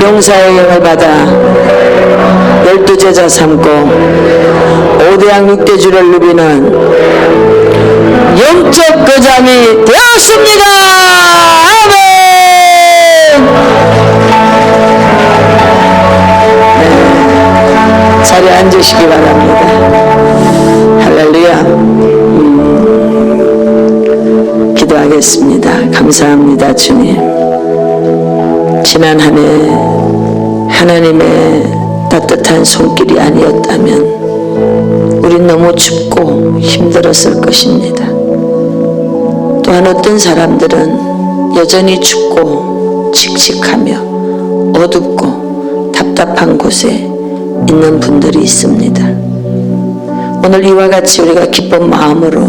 용사의 영을 받아 12제자 삼고 5대양 6대주를 누비는 영적 거장이 되었습니다. 아멘. 네, 자리에 앉으시기 바랍니다. 할렐루야. 기도하겠습니다. 감사합니다, 주님. 지난 한 해 하나님의 따뜻한 손길이 아니었다면 우린 너무 춥고 힘들었을 것입니다. 또한 어떤 사람들은 여전히 춥고 칙칙하며 어둡고 답답한 곳에 있는 분들이 있습니다. 오늘 이와 같이 우리가 기쁜 마음으로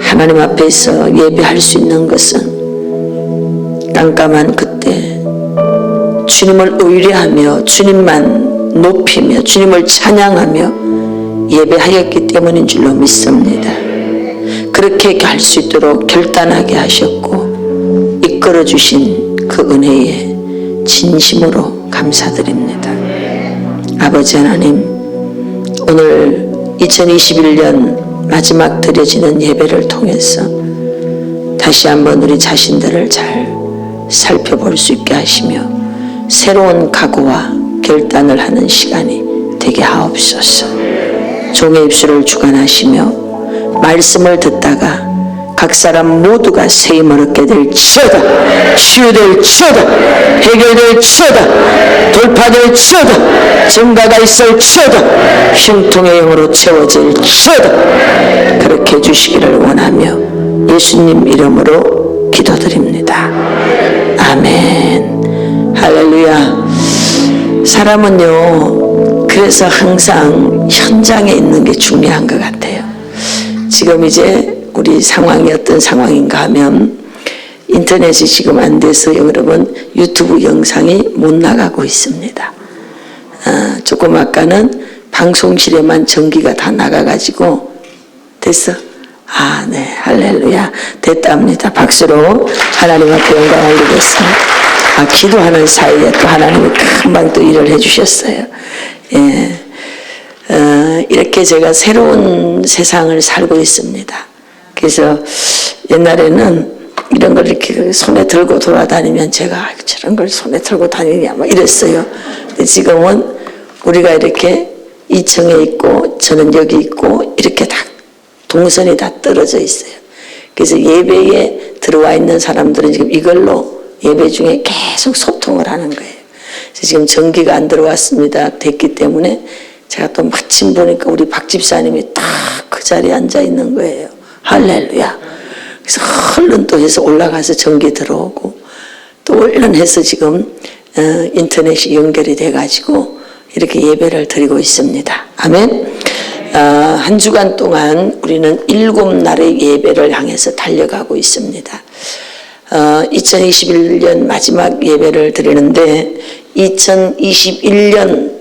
하나님 앞에서 예배할 수 있는 것은 깜깜한 그때 주님을 의뢰하며 주님만 높이며 주님을 찬양하며 예배하였기 때문인 줄로 믿습니다. 그렇게 할 수 있도록 결단하게 하셨고 이끌어 주신 그 은혜에 진심으로 감사드립니다. 아버지 하나님, 오늘 2021년 마지막 드려지는 예배를 통해서 다시 한번 우리 자신들을 잘 살펴볼 수 있게 하시며 새로운 각오와 결단을 하는 시간이 되게 하옵소서. 종의 입술을 주관하시며 말씀을 듣다가 각 사람 모두가 세임을 얻게 될지어다. 치유될 지어다. 해결될 지어다. 돌파될 지어다. 증가가 있을 지어다. 형통의 영으로 채워질 지어다. 그렇게 해주시기를 원하며 예수님 이름으로 기도드립니다. 아멘. 할렐루야. 사람은요, 그래서 항상 현장에 있는 게 중요한 것 같아요. 지금 이제 우리 상황이 어떤 상황인가 하면 인터넷이 지금 안 돼서 여러분 유튜브 영상이 못 나가고 있습니다. 조금 아까는 방송실에만 전기가 다 나가가지고 됐어? 아, 네, 할렐루야. 됐답니다. 박수로 하나님 앞에 영광 올리겠습니다. 기도하는 사이에 또 하나님이 금방 또 일을 해주셨어요. 예. 이렇게 제가 새로운 세상을 살고 있습니다. 그래서 옛날에는 이런 걸 이렇게 손에 들고 돌아다니면 제가 저런 걸 손에 들고 다니냐 막 이랬어요. 근데 지금은 우리가 이렇게 2층에 있고 저는 여기 있고 이렇게 다 동선이 다 떨어져 있어요. 그래서 예배에 들어와 있는 사람들은 지금 이걸로 예배 중에 계속 소통을 하는 거예요. 지금 전기가 안 들어왔습니다. 됐기 때문에 제가 또 마침 보니까 우리 박 집사님이 딱 그 자리에 앉아 있는 거예요. 할렐루야. 그래서 얼른 또 해서 올라가서 전기 들어오고 또 얼른 해서 지금 인터넷이 연결이 돼가지고 이렇게 예배를 드리고 있습니다. 아멘. 한 주간 동안 우리는 7날의 예배를 향해서 달려가고 있습니다. 2021년 마지막 예배를 드리는데 2021년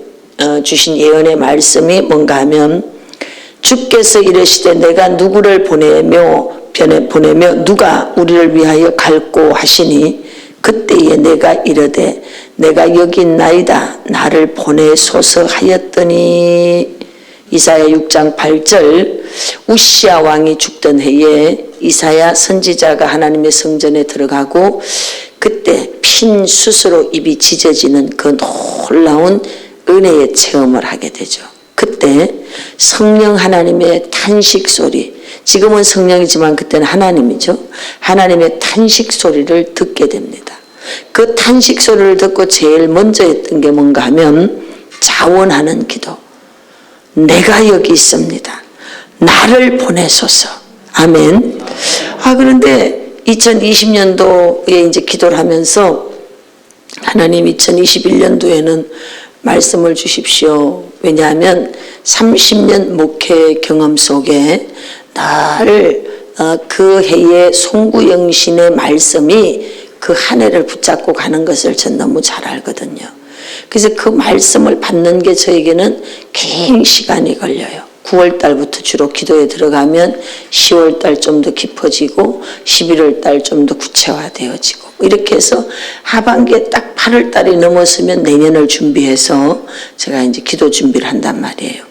주신 예언의 말씀이 뭔가 하면 주께서 이르시되 내가 누구를 보내며 누가 우리를 위하여 갈고 하시니 그때에 내가 이르되 내가 여기 있나이다 나를 보내소서 하였더니 이사야 6장 8절 우시야 왕이 죽던 해에 이사야 선지자가 하나님의 성전에 들어가고 그때 핀 숯으로 입이 찢어지는 그 놀라운 은혜의 체험을 하게 되죠. 그때 성령 하나님의 탄식 소리, 지금은 성령이지만 그때는 하나님이죠. 하나님의 탄식 소리를 듣게 됩니다. 그 탄식 소리를 듣고 제일 먼저 했던 게 뭔가 하면 자원하는 기도. 내가 여기 있습니다. 나를 보내소서. 아멘. 그런데 2020년도에 이제 기도를 하면서 하나님 2021년도에는 말씀을 주십시오. 왜냐하면 30년 목회 경험 속에 나를 그 해의 송구영신의 말씀이 그 한 해를 붙잡고 가는 것을 전 너무 잘 알거든요. 그래서 그 말씀을 받는 게 저에게는 긴 시간이 걸려요. 9월 달부터 주로 기도에 들어가면 10월 달 좀 더 깊어지고 11월 달 좀 더 구체화되어지고 이렇게 해서 하반기에 딱 8월 달이 넘었으면 내년을 준비해서 제가 이제 기도 준비를 한단 말이에요.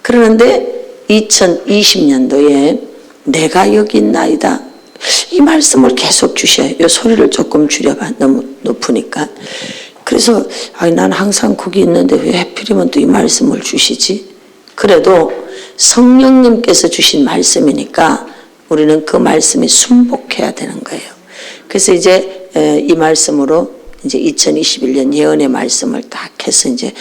그러는데 2020년도에 내가 여기 있나이다. 이 말씀을 계속 주셔요. 이 소리를 조금 줄여봐. 너무 높으니까. 그래서 난 항상 거기 있는데 왜 하필이면 또 이 말씀을 주시지? 그래도 성령님께서 주신 말씀이니까 우리는 그 말씀에 순복해야 되는 거예요. 그래서 이제 이 말씀으로 이제 2021년 예언의 말씀을 딱 해서 이제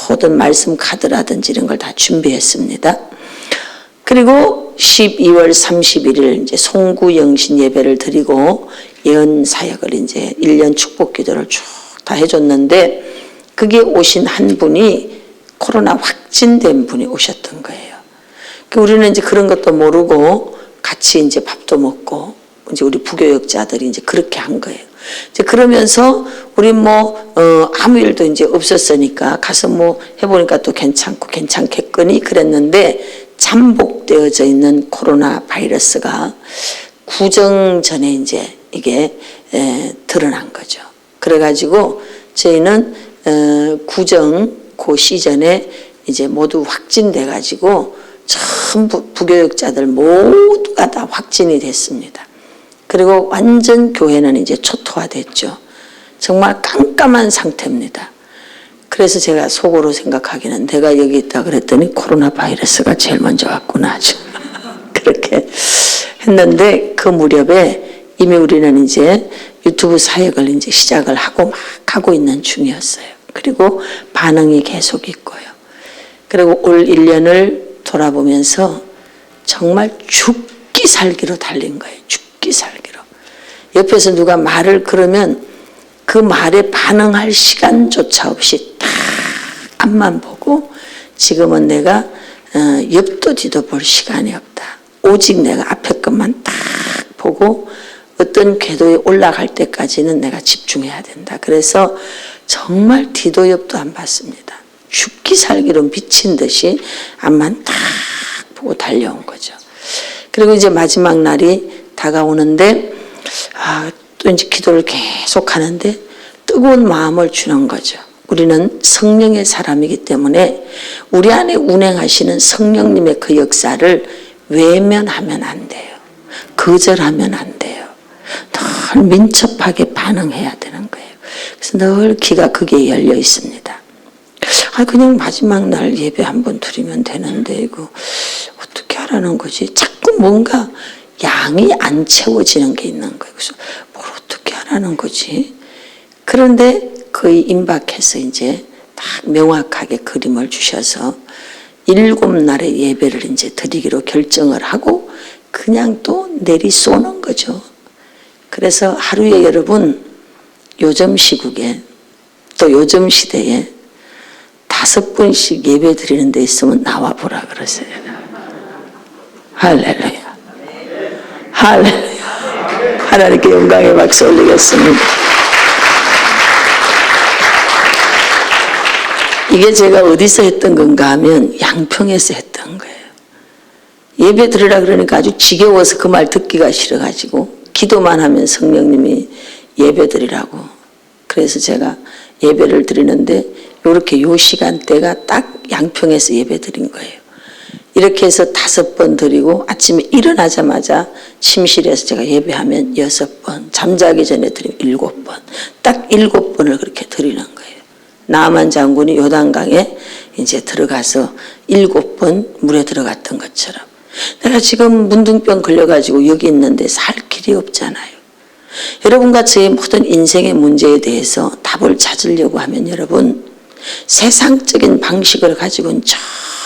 모든 말씀 카드라든지 이런 걸 다 준비했습니다. 그리고 12월 31일 이제 송구영신 예배를 드리고 예언 사역을 이제 1년 축복 기도를 쭉 다 해줬는데 그게 오신 한 분이 코로나 확진된 분이 오셨던 거예요. 우리는 이제 그런 것도 모르고 같이 이제 밥도 먹고 이제 우리 부교역자들이 이제 그렇게 한 거예요. 이제 그러면서 우리 아무 일도 이제 없었으니까 가서 해보니까 또 괜찮고 괜찮겠거니 그랬는데 잠복되어져 있는 코로나 바이러스가 구정 전에 이제 이게 드러난 거죠. 그래가지고 저희는 구정 그 시즌에 이제 모두 확진돼가지고 전부 부교역자들 모두가 다 확진이 됐습니다. 그리고 완전 교회는 이제 초토화됐죠. 정말 깜깜한 상태입니다. 그래서 제가 속으로 생각하기는 내가 여기 있다 그랬더니 코로나 바이러스가 제일 먼저 왔구나. 그렇게 했는데 그 무렵에 이미 우리는 이제 유튜브 사역을 이제 시작을 하고 막 하고 있는 중이었어요. 그리고 반응이 계속 있고요. 그리고 올 1년을 돌아보면서 정말 죽기 살기로 달린 거예요. 죽기 살기로. 옆에서 누가 말을 그러면 그 말에 반응할 시간조차 없이 딱 앞만 보고 지금은 내가 옆도 뒤도 볼 시간이 없다. 오직 내가 앞에 것만 딱 보고 어떤 궤도에 올라갈 때까지는 내가 집중해야 된다. 그래서 정말 뒤도 옆도 안 봤습니다. 죽기 살기로 미친 듯이 앞만 딱 보고 달려온 거죠. 그리고 이제 마지막 날이 다가오는데 또 이제 기도를 계속 하는데 뜨거운 마음을 주는 거죠. 우리는 성령의 사람이기 때문에 우리 안에 운행하시는 성령님의 그 역사를 외면하면 안 돼요. 거절하면 안 돼요. 늘 민첩하게 반응해야 되는 거예요. 그래서 늘 귀가 크게 열려 있습니다. 그냥 마지막 날 예배 한번 드리면 되는데 이거 어떻게 하라는 거지? 자꾸 뭔가 양이 안 채워지는 게 있는 거예요. 그래서 뭘 어떻게 하라는 거지? 그런데 거의 임박해서 이제 딱 명확하게 그림을 주셔서 7날의 예배를 이제 드리기로 결정을 하고 그냥 또 내리 쏘는 거죠. 그래서 하루에 여러분 요즘 시국에 또 요즘 시대에 5번씩 예배 드리는 데 있으면 나와 보라 그러세요. 할렐루야. 할렐루야. 하나님께 영광의 박수 올리겠습니다. 이게 제가 어디서 했던 건가 하면 양평에서 했던 거예요. 예배 드리라 그러니까 아주 지겨워서 그 말 듣기가 싫어가지고 기도만 하면 성령님이 예배 드리라고. 그래서 제가 예배를 드리는데 이렇게 요 시간대가 딱 양평에서 예배 드린 거예요. 이렇게 해서 5번 드리고 아침에 일어나자마자 침실에서 제가 예배하면 6번, 잠자기 전에 드리면 7번, 딱 7번을 그렇게 드리는 거예요. 나만 장군이 요단강에 이제 들어가서 7번 물에 들어갔던 것처럼 내가 지금 문둥병 걸려가지고 여기 있는데 살 길이 없잖아요. 여러분과 저의 모든 인생의 문제에 대해서 답을 찾으려고 하면 여러분 세상적인 방식을 가지고는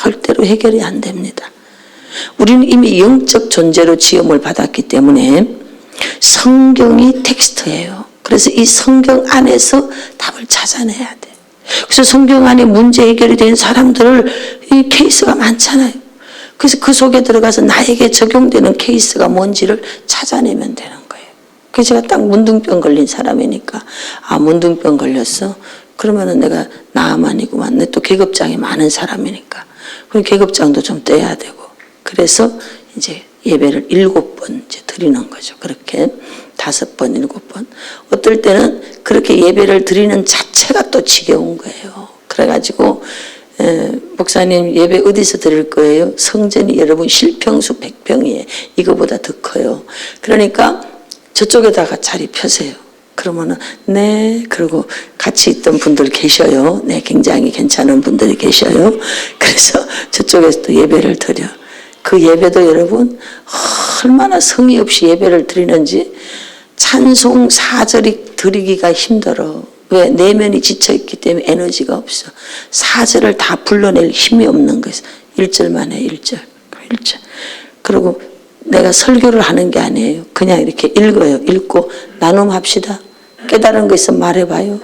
절대로 해결이 안 됩니다. 우리는 이미 영적 존재로 지음을 받았기 때문에 성경이 텍스트예요. 그래서 이 성경 안에서 답을 찾아내야 돼. 그래서 성경 안에 문제 해결이 된 사람들을 이 케이스가 많잖아요. 그래서 그 속에 들어가서 나에게 적용되는 케이스가 뭔지를 찾아내면 되는 거예요. 그래서 제가 딱 문둥병 걸린 사람이니까 문둥병 걸렸어? 그러면은 내가 나만이구만. 내 또 계급장이 많은 사람이니까. 그럼 계급장도 좀 떼야 되고. 그래서 이제 예배를 7번 이제 드리는 거죠. 그렇게 5번, 7번. 어떨 때는 그렇게 예배를 드리는 자체가 또 지겨운 거예요. 그래가지고 목사님 예배 어디서 드릴 거예요? 성전이 여러분 실평수 100평이에요. 이거보다 더 커요. 그러니까 저쪽에다가 자리 펴세요. 그러면은 네, 그리고 같이 있던 분들 계셔요. 네, 굉장히 괜찮은 분들이 계셔요. 그래서 저쪽에서 또 예배를 드려. 그 예배도 여러분 얼마나 성의 없이 예배를 드리는지 찬송 4절이 드리기가 힘들어. 왜? 내면이 지쳐있기 때문에 에너지가 없어. 4절을 다 불러낼 힘이 없는 거예요. 1절만 해, 1절. 그리고 내가 설교를 하는 게 아니에요. 그냥 이렇게 읽어요. 읽고 나눔합시다. 깨달은 거 있으면 말해봐요.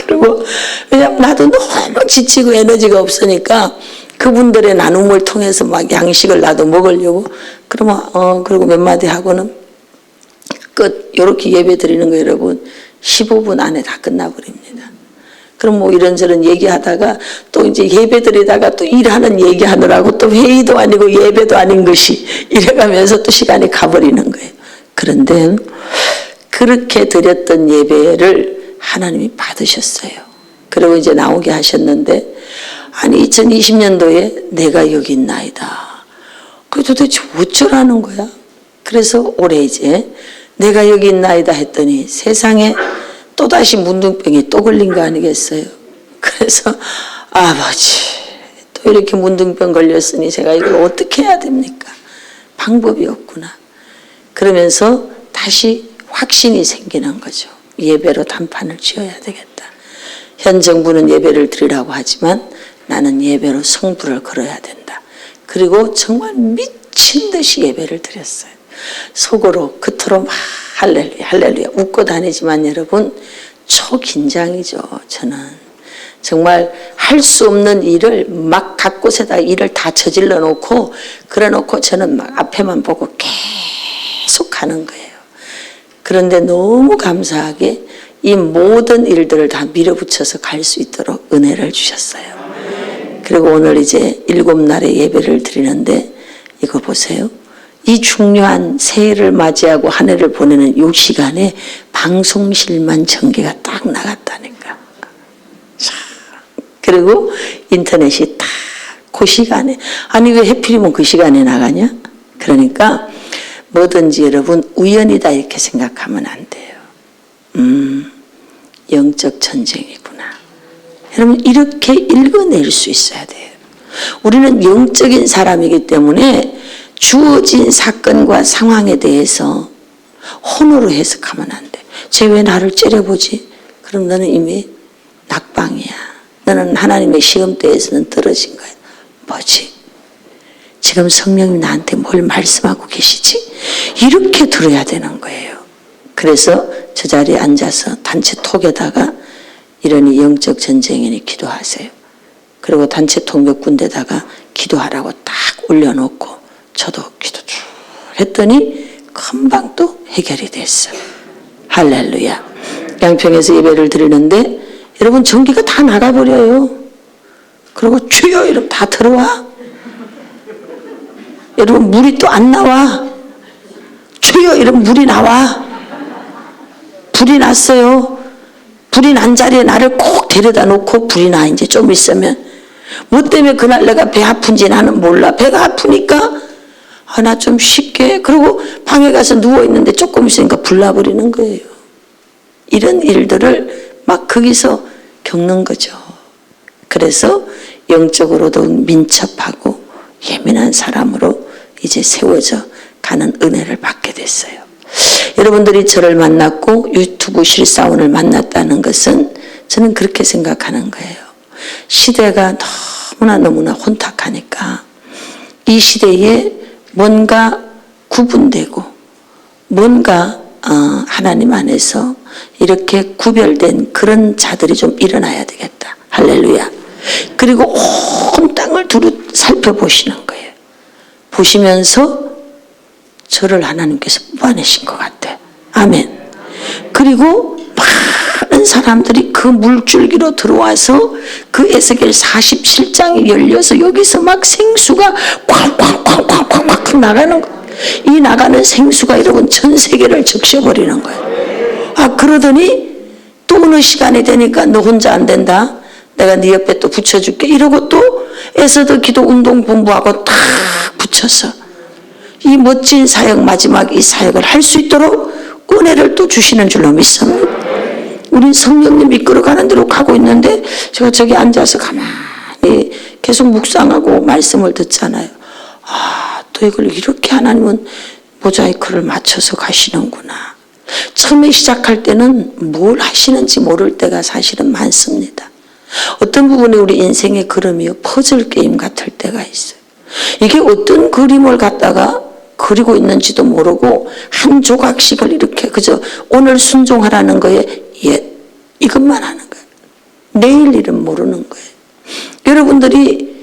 그리고 왜냐면 나도 너무 지치고 에너지가 없으니까 그분들의 나눔을 통해서 막 양식을 나도 먹으려고 그러면 그리고 몇 마디 하고는 끝. 이렇게 예배 드리는 거 여러분 15분 안에 다 끝나버립니다. 그럼 뭐 이런저런 얘기하다가 또 이제 예배 드리다가 또 일하는 얘기하느라고 또 회의도 아니고 예배도 아닌 것이 이래가면서 또 시간이 가버리는 거예요. 그런데 그렇게 드렸던 예배를 하나님이 받으셨어요. 그리고 이제 나오게 하셨는데 아니 2020년도에 내가 여기 있나이다. 그 도대체 어쩌라는 거야? 그래서 올해 이제 내가 여기 있나이다 했더니 세상에 또다시 문둥병이 또 걸린 거 아니겠어요? 그래서 아버지 또 이렇게 문둥병 걸렸으니 제가 이걸 어떻게 해야 됩니까? 방법이 없구나. 그러면서 다시 확신이 생기는 거죠. 예배로 단판을 지어야 되겠다. 현 정부는 예배를 드리라고 하지만 나는 예배로 성부를 걸어야 된다. 그리고 정말 미친 듯이 예배를 드렸어요. 속으로 겉으로 막 할렐루야 할렐루야 웃고 다니지만 여러분 초긴장이죠. 저는 정말 할 수 없는 일을 막 각곳에다 일을 다 저질러 놓고 그래 놓고 저는 막 앞에만 보고 계속 가는 거예요. 그런데 너무 감사하게 이 모든 일들을 다 밀어붙여서 갈 수 있도록 은혜를 주셨어요. 그리고 오늘 이제 7날의 예배를 드리는데 이거 보세요. 이 중요한 새해를 맞이하고 한 해를 보내는 이 시간에 방송실만 전개가 딱 나갔다니까. 그리고 인터넷이 딱 그 시간에 아니 왜 해필이면 그 시간에 나가냐? 그러니까 뭐든지 여러분 우연이다 이렇게 생각하면 안 돼요. 영적 전쟁이구나. 여러분 이렇게 읽어낼 수 있어야 돼요. 우리는 영적인 사람이기 때문에 주어진 사건과 상황에 대해서 혼으로 해석하면 안 돼. 쟤 왜 나를 째려보지? 그럼 너는 이미 낙방이야. 너는 하나님의 시험대에서는 떨어진 거야. 뭐지? 지금 성령님 나한테 뭘 말씀하고 계시지? 이렇게 들어야 되는 거예요. 그래서 저 자리에 앉아서 단체 톡에다가 이러니 영적 전쟁이니 기도하세요. 그리고 단체 톡 몇 군데다가 기도하라고 딱 올려놓고 저도 기도 쭉 했더니 금방 또 해결이 됐어. 할렐루야. 양평에서 예배를 드리는데 여러분 전기가 다 나가버려요. 그리고 주여 이러면 다 들어와. 여러분 물이 또 안 나와. 주여 이러면 물이 나와. 불이 났어요. 불이 난 자리에 나를 꼭 데려다 놓고 불이 나 이제 좀 있으면 뭐 때문에 그날 내가 배 아픈지 나는 몰라. 배가 아프니까 나 좀 쉽게 그리고 방에 가서 누워있는데 조금 있으니까 불 나버리는 거예요. 이런 일들을 막 거기서 겪는 거죠. 그래서 영적으로도 민첩하고 예민한 사람으로 이제 세워져 가는 은혜를 받게 됐어요. 여러분들이 저를 만났고 유튜브 실사원을 만났다는 것은 저는 그렇게 생각하는 거예요. 시대가 너무나 혼탁하니까 이 시대에 뭔가 구분되고 뭔가 하나님 안에서 이렇게 구별된 그런 자들이 좀 일어나야 되겠다. 할렐루야. 그리고 온 땅을 두루 살펴보시는 거예요. 보시면서 저를 하나님께서 뽑아내신 것 같아. 아멘. 그리고 많은 사람들이 그 물줄기로 들어와서 그 에스겔 47장이 열려서 여기서 막 생수가 쾅쾅쾅쾅쾅 나가는 거. 이 나가는 생수가 여러분 전 세계를 적셔버리는 거예요. 그러더니 또 어느 시간이 되니까 너 혼자 안 된다. 내가 네 옆에 또 붙여줄게. 이러고 또 에서더 기도 운동 본부하고 탁 붙여서 이 멋진 사역, 마지막 이 사역을 할 수 있도록 은혜를 또 주시는 줄로 믿습니다. 우린 성령님 이끌어가는 대로 가고 있는데 제가 저기 앉아서 가만히 계속 묵상하고 말씀을 듣잖아요. 또 이걸 이렇게 하나님은 모자이크를 맞춰서 가시는구나. 처음에 시작할 때는 뭘 하시는지 모를 때가 사실은 많습니다. 어떤 부분에 우리 인생의 걸음이요 퍼즐 게임 같을 때가 있어요. 이게 어떤 그림을 갖다가 그리고 있는지도 모르고 한 조각씩을 이렇게 그저 오늘 순종하라는 거에 이것만 하는 거예요. 내일 일은 모르는 거예요. 여러분들이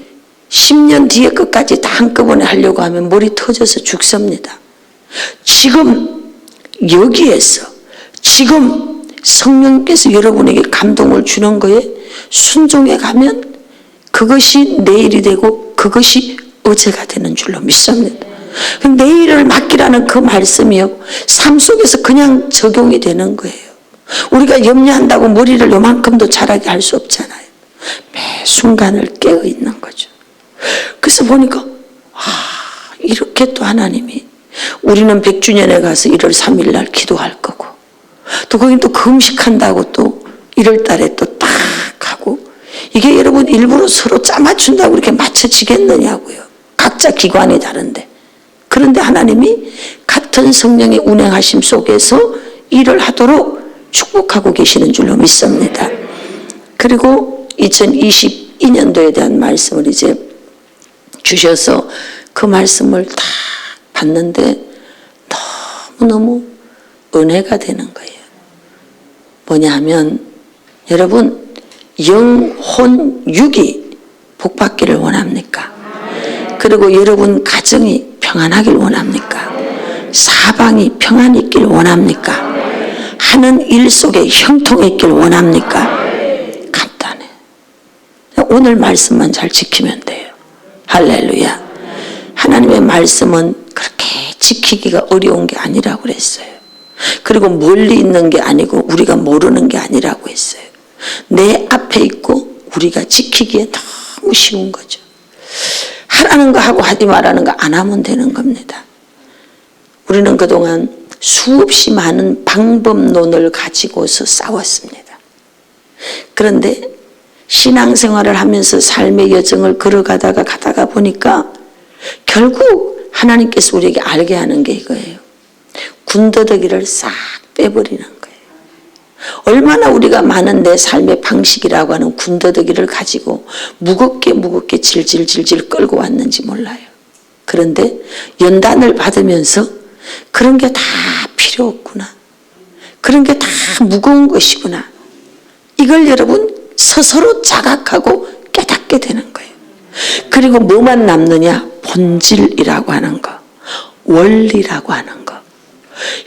10년 뒤에 끝까지 다 한꺼번에 하려고 하면 머리 터져서 죽습니다. 지금 여기에서 지금 성령께서 여러분에게 감동을 주는 거에 순종해 가면 그것이 내일이 되고 그것이 어제가 되는 줄로 믿습니다. 내일을 맡기라는 그 말씀이요 삶 속에서 그냥 적용이 되는 거예요. 우리가 염려한다고 머리를 요만큼도 자라게 할 수 없잖아요. 매 순간을 깨어 있는 거죠. 그래서 보니까 이렇게 또 하나님이 우리는 100주년에 가서 1월 3일 날 기도할 거고 또 거긴 또 금식한다고 또 1월 달에 또 딱 하고 이게 여러분 일부러 서로 짜맞춘다고 이렇게 맞춰지겠느냐고요. 각자 기관이 다른데. 그런데 하나님이 같은 성령의 운행하심 속에서 일을 하도록 축복하고 계시는 줄로 믿습니다. 그리고 2022년도에 대한 말씀을 이제 주셔서 그 말씀을 다 봤는데 너무너무 은혜가 되는 거예요. 뭐냐 하면 여러분 영혼 육이 복받기를 원합니까? 그리고 여러분 가정이 평안하길 원합니까? 사방이 평안이 있길 원합니까? 하는 일 속에 형통이 있길 원합니까? 간단해. 오늘 말씀만 잘 지키면 돼요. 할렐루야. 하나님의 말씀은 그렇게 지키기가 어려운 게 아니라고 그랬어요. 그리고 멀리 있는 게 아니고 우리가 모르는 게 아니라고 했어요. 내 앞에 있고 우리가 지키기에 너무 쉬운 거죠. 하라는 거 하고 하지 말라는 거 안 하면 되는 겁니다. 우리는 그동안 수없이 많은 방법론을 가지고서 싸웠습니다. 그런데 신앙생활을 하면서 삶의 여정을 걸어가다가 가다가 보니까 결국 하나님께서 우리에게 알게 하는 게 이거예요. 군더더기를 싹 빼버리는 거예요. 얼마나 우리가 많은 내 삶의 방식이라고 하는 군더더기를 가지고 무겁게 질질질질 끌고 왔는지 몰라요. 그런데 연단을 받으면서 그런 게 다 필요 없구나. 그런 게 다 무거운 것이구나. 이걸 여러분 스스로 자각하고 깨닫게 되는 거예요. 그리고 뭐만 남느냐? 본질이라고 하는 거, 원리라고 하는 거.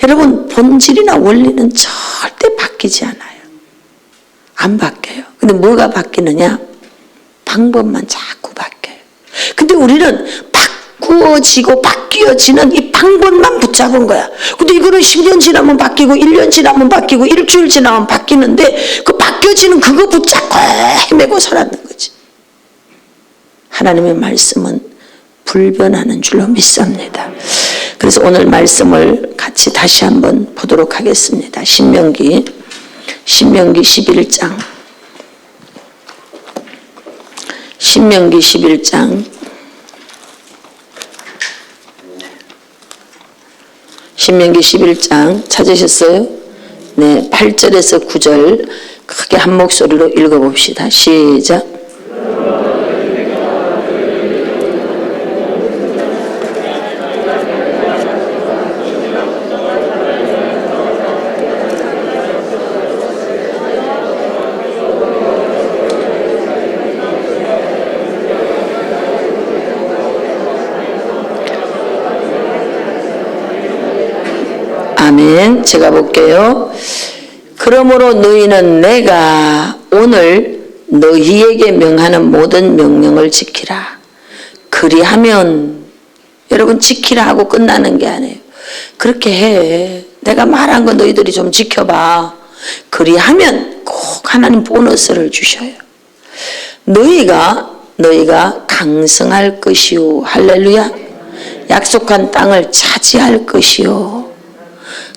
여러분 본질이나 원리는 절대 바뀌지 않아요. 안 바뀌어요. 근데 뭐가 바뀌느냐? 방법만 자꾸 바뀌어요. 근데 우리는 바꾸어지고 바뀌어지는 이 방법만 붙잡은 거야. 근데 이거는 10년 지나면 바뀌고 1년 지나면 바뀌고 일주일 지나면 바뀌는데 그 바뀌어지는 그거 붙잡고 헤매고 살았는 거지. 하나님의 말씀은 불변하는 줄로 믿습니다. 그래서 오늘 말씀을 같이 다시 한번 보도록 하겠습니다. 신명기 11장. 신명기 11장. 신명기 11장 찾으셨어요? 네, 8절에서 9절 크게 한 목소리로 읽어봅시다. 시작. 아멘. 제가 볼게요. 그러므로 너희는 내가 오늘 너희에게 명하는 모든 명령을 지키라. 그리하면 여러분 지키라 하고 끝나는 게 아니에요. 그렇게 해. 내가 말한 거 너희들이 좀 지켜봐. 그리하면 꼭 하나님 보너스를 주셔요. 너희가 강성할 것이요. 할렐루야. 약속한 땅을 차지할 것이요.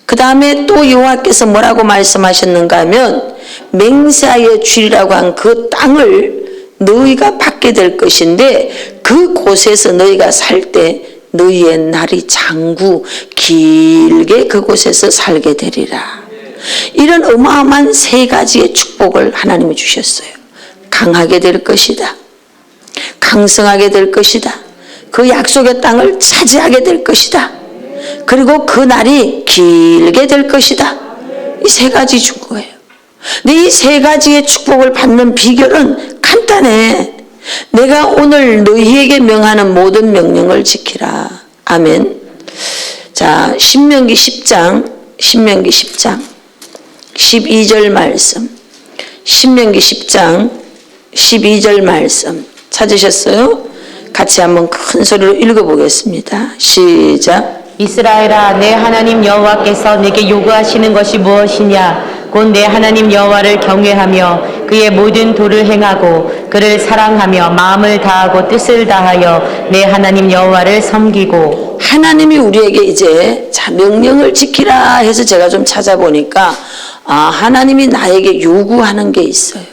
그 다음에 또 여호와께서 뭐라고 말씀하셨는가 하면 맹세하여 주리라고 한 그 땅을 너희가 받게 될 것인데 그곳에서 너희가 살 때 너희의 날이 장구 길게 그곳에서 살게 되리라. 이런 어마어마한 세 가지의 축복을 하나님이 주셨어요. 강하게 될 것이다. 강성하게 될 것이다. 그 약속의 땅을 차지하게 될 것이다. 그리고 그 날이 길게 될 것이다. 이 세 가지 준 거예요. 근데 이 세 가지의 축복을 받는 비결은 간단해. 내가 오늘 너희에게 명하는 모든 명령을 지키라. 아멘. 자, 신명기 10장 12절 말씀. 신명기 10장 12절 말씀 찾으셨어요? 같이 한번 큰 소리로 읽어보겠습니다. 시작. 이스라엘아, 내 하나님 여호와께서 네게 요구하시는 것이 무엇이냐? 곧 내 하나님 여호와를 경외하며 그의 모든 도를 행하고 그를 사랑하며 마음을 다하고 뜻을 다하여 내 하나님 여호와를 섬기고. 하나님이 우리에게 이제 자 명령을 지키라 해서 제가 좀 찾아보니까 하나님이 나에게 요구하는 게 있어요.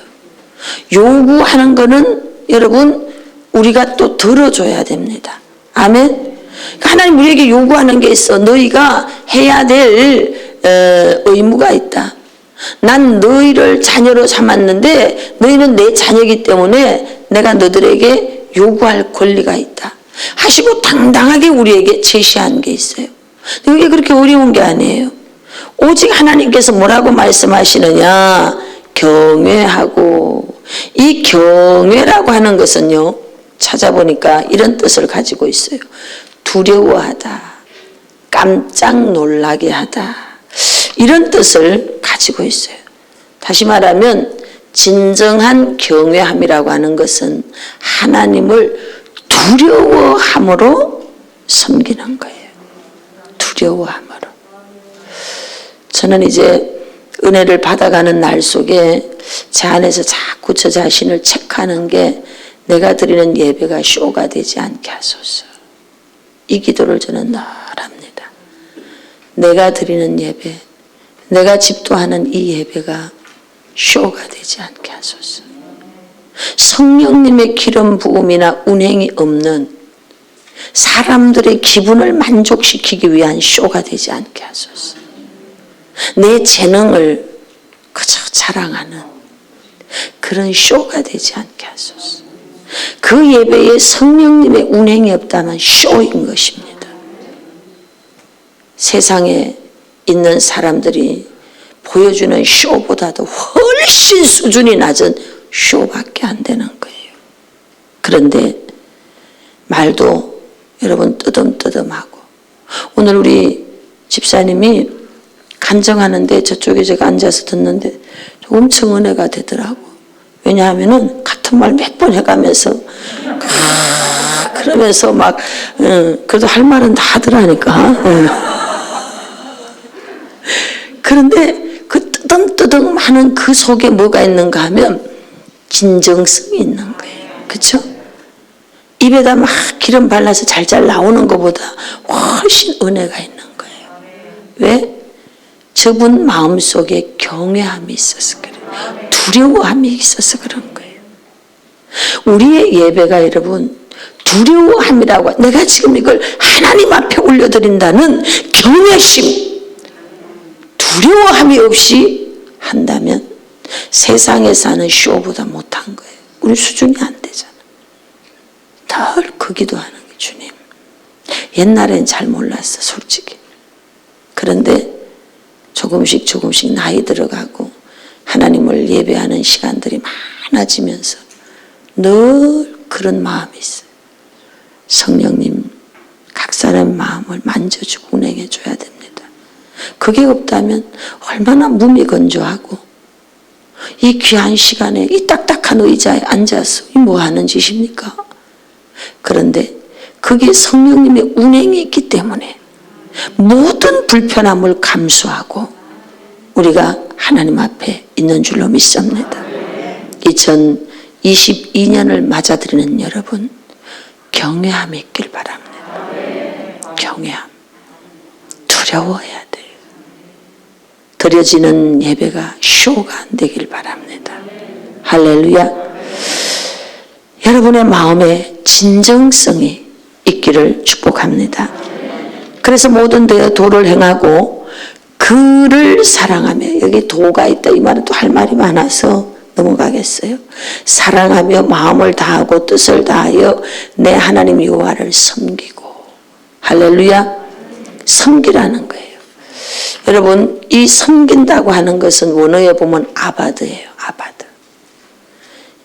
요구하는 거는 여러분 우리가 또 들어줘야 됩니다. 아멘. 하나님 우리에게 요구하는 게 있어. 너희가 해야 될 의무가 있다. 난 너희를 자녀로 삼았는데 너희는 내 자녀이기 때문에 내가 너희들에게 요구할 권리가 있다 하시고 당당하게 우리에게 제시한 게 있어요. 이게 그렇게 어려운 게 아니에요. 오직 하나님께서 뭐라고 말씀하시느냐? 경외하고. 이 경외라고 하는 것은요, 찾아보니까 이런 뜻을 가지고 있어요. 두려워하다, 깜짝 놀라게 하다, 이런 뜻을 가지고 있어요. 다시 말하면 진정한 경외함이라고 하는 것은 하나님을 두려워함으로 섬기는 거예요. 두려워함으로. 저는 이제 은혜를 받아가는 날 속에 제 안에서 자꾸 저 자신을 체크하는 게 내가 드리는 예배가 쇼가 되지 않게 하소서. 이 기도를 저는 늘 합니다. 내가 드리는 예배, 내가 집도하는 이 예배가 쇼가 되지 않게 하소서. 성령님의 기름 부음이나 운행이 없는 사람들의 기분을 만족시키기 위한 쇼가 되지 않게 하소서. 내 재능을 그저 자랑하는 그런 쇼가 되지 않게 하소서. 그 예배에 성령님의 운행이 없다면 쇼인 것입니다. 세상에 있는 사람들이 보여주는 쇼보다도 훨씬 수준이 낮은 쇼밖에 안 되는 거예요. 그런데 말도 여러분 뜨듬뜨듬하고, 오늘 우리 집사님이 간증하는데 저쪽에 제가 앉아서 듣는데 엄청 은혜가 되더라고. 왜냐하면은 같은 말 몇 번 해가면서 그러면서 막 그래도 할 말은 다 하더라니까. 그런데 그 뜨듬뜨듬 하는 그 속에 뭐가 있는가 하면 진정성이 있는 거예요. 그렇죠? 입에다 막 기름 발라서 잘잘 나오는 것보다 훨씬 은혜가 있는 거예요. 왜? 저분 마음속에 경외함이 있어서 그래요. 두려워함이 있어서 그런 거예요. 우리의 예배가 여러분 두려워함이라고, 내가 지금 이걸 하나님 앞에 올려드린다는 경외심, 두려워함이 없이 한다면 세상에서 하는 쇼보다 못한 거예요. 우리 수준이 안 되잖아. 늘 그 기도하는 거예요. 주님, 옛날엔 잘 몰랐어 솔직히. 그런데 조금씩 나이 들어가고 하나님을 예배하는 시간들이 많아지면서 늘 그런 마음이 있어요. 성령님, 각 사람 마음을 만져주고 운행해 줘야 됩니다. 그게 없다면 얼마나 무미건조하고 이 귀한 시간에 이 딱딱한 의자에 앉아서 이 뭐 하는 짓입니까? 그런데 그게 성령님의 운행이 있기 때문에 모든 불편함을 감수하고 우리가 하나님 앞에 있는 줄로 믿습니다. 2022년을 맞아들이는 여러분, 경외함이 있길 바랍니다. 경외함. 두려워해야 돼요. 드려지는 예배가 쇼가 안 되길 바랍니다. 할렐루야. 여러분의 마음에 진정성이 있기를 축복합니다. 그래서 모든 데에 도를 행하고 그를 사랑하며, 여기 도가 있다 이 말은 또 할 말이 많아서 넘어가겠어요. 사랑하며 마음을 다하고 뜻을 다하여 내 하나님 여호와를 섬기고. 할렐루야. 섬기라는 거예요. 여러분, 이 섬긴다고 하는 것은 원어에 보면 아바드예요. 아바드.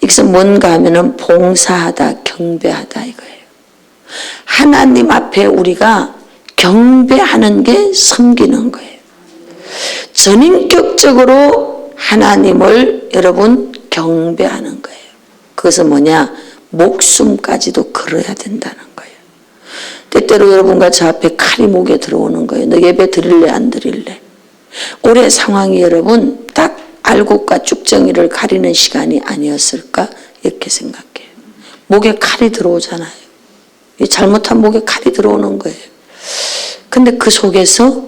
이것은 뭔가 하면은 봉사하다, 경배하다 이거예요. 하나님 앞에 우리가 경배하는 게 섬기는 거예요. 전인격적으로 하나님을 여러분 경배하는 거예요. 그것은 뭐냐? 목숨까지도 걸어야 된다는 거예요. 때때로 여러분과 저 앞에 칼이 목에 들어오는 거예요. 너 예배 드릴래 안 드릴래? 올해 상황이 여러분 딱 알곡과 쭉정이를 가리는 시간이 아니었을까? 이렇게 생각해요. 목에 칼이 들어오잖아요. 잘못한 목에 칼이 들어오는 거예요. 근데 그 속에서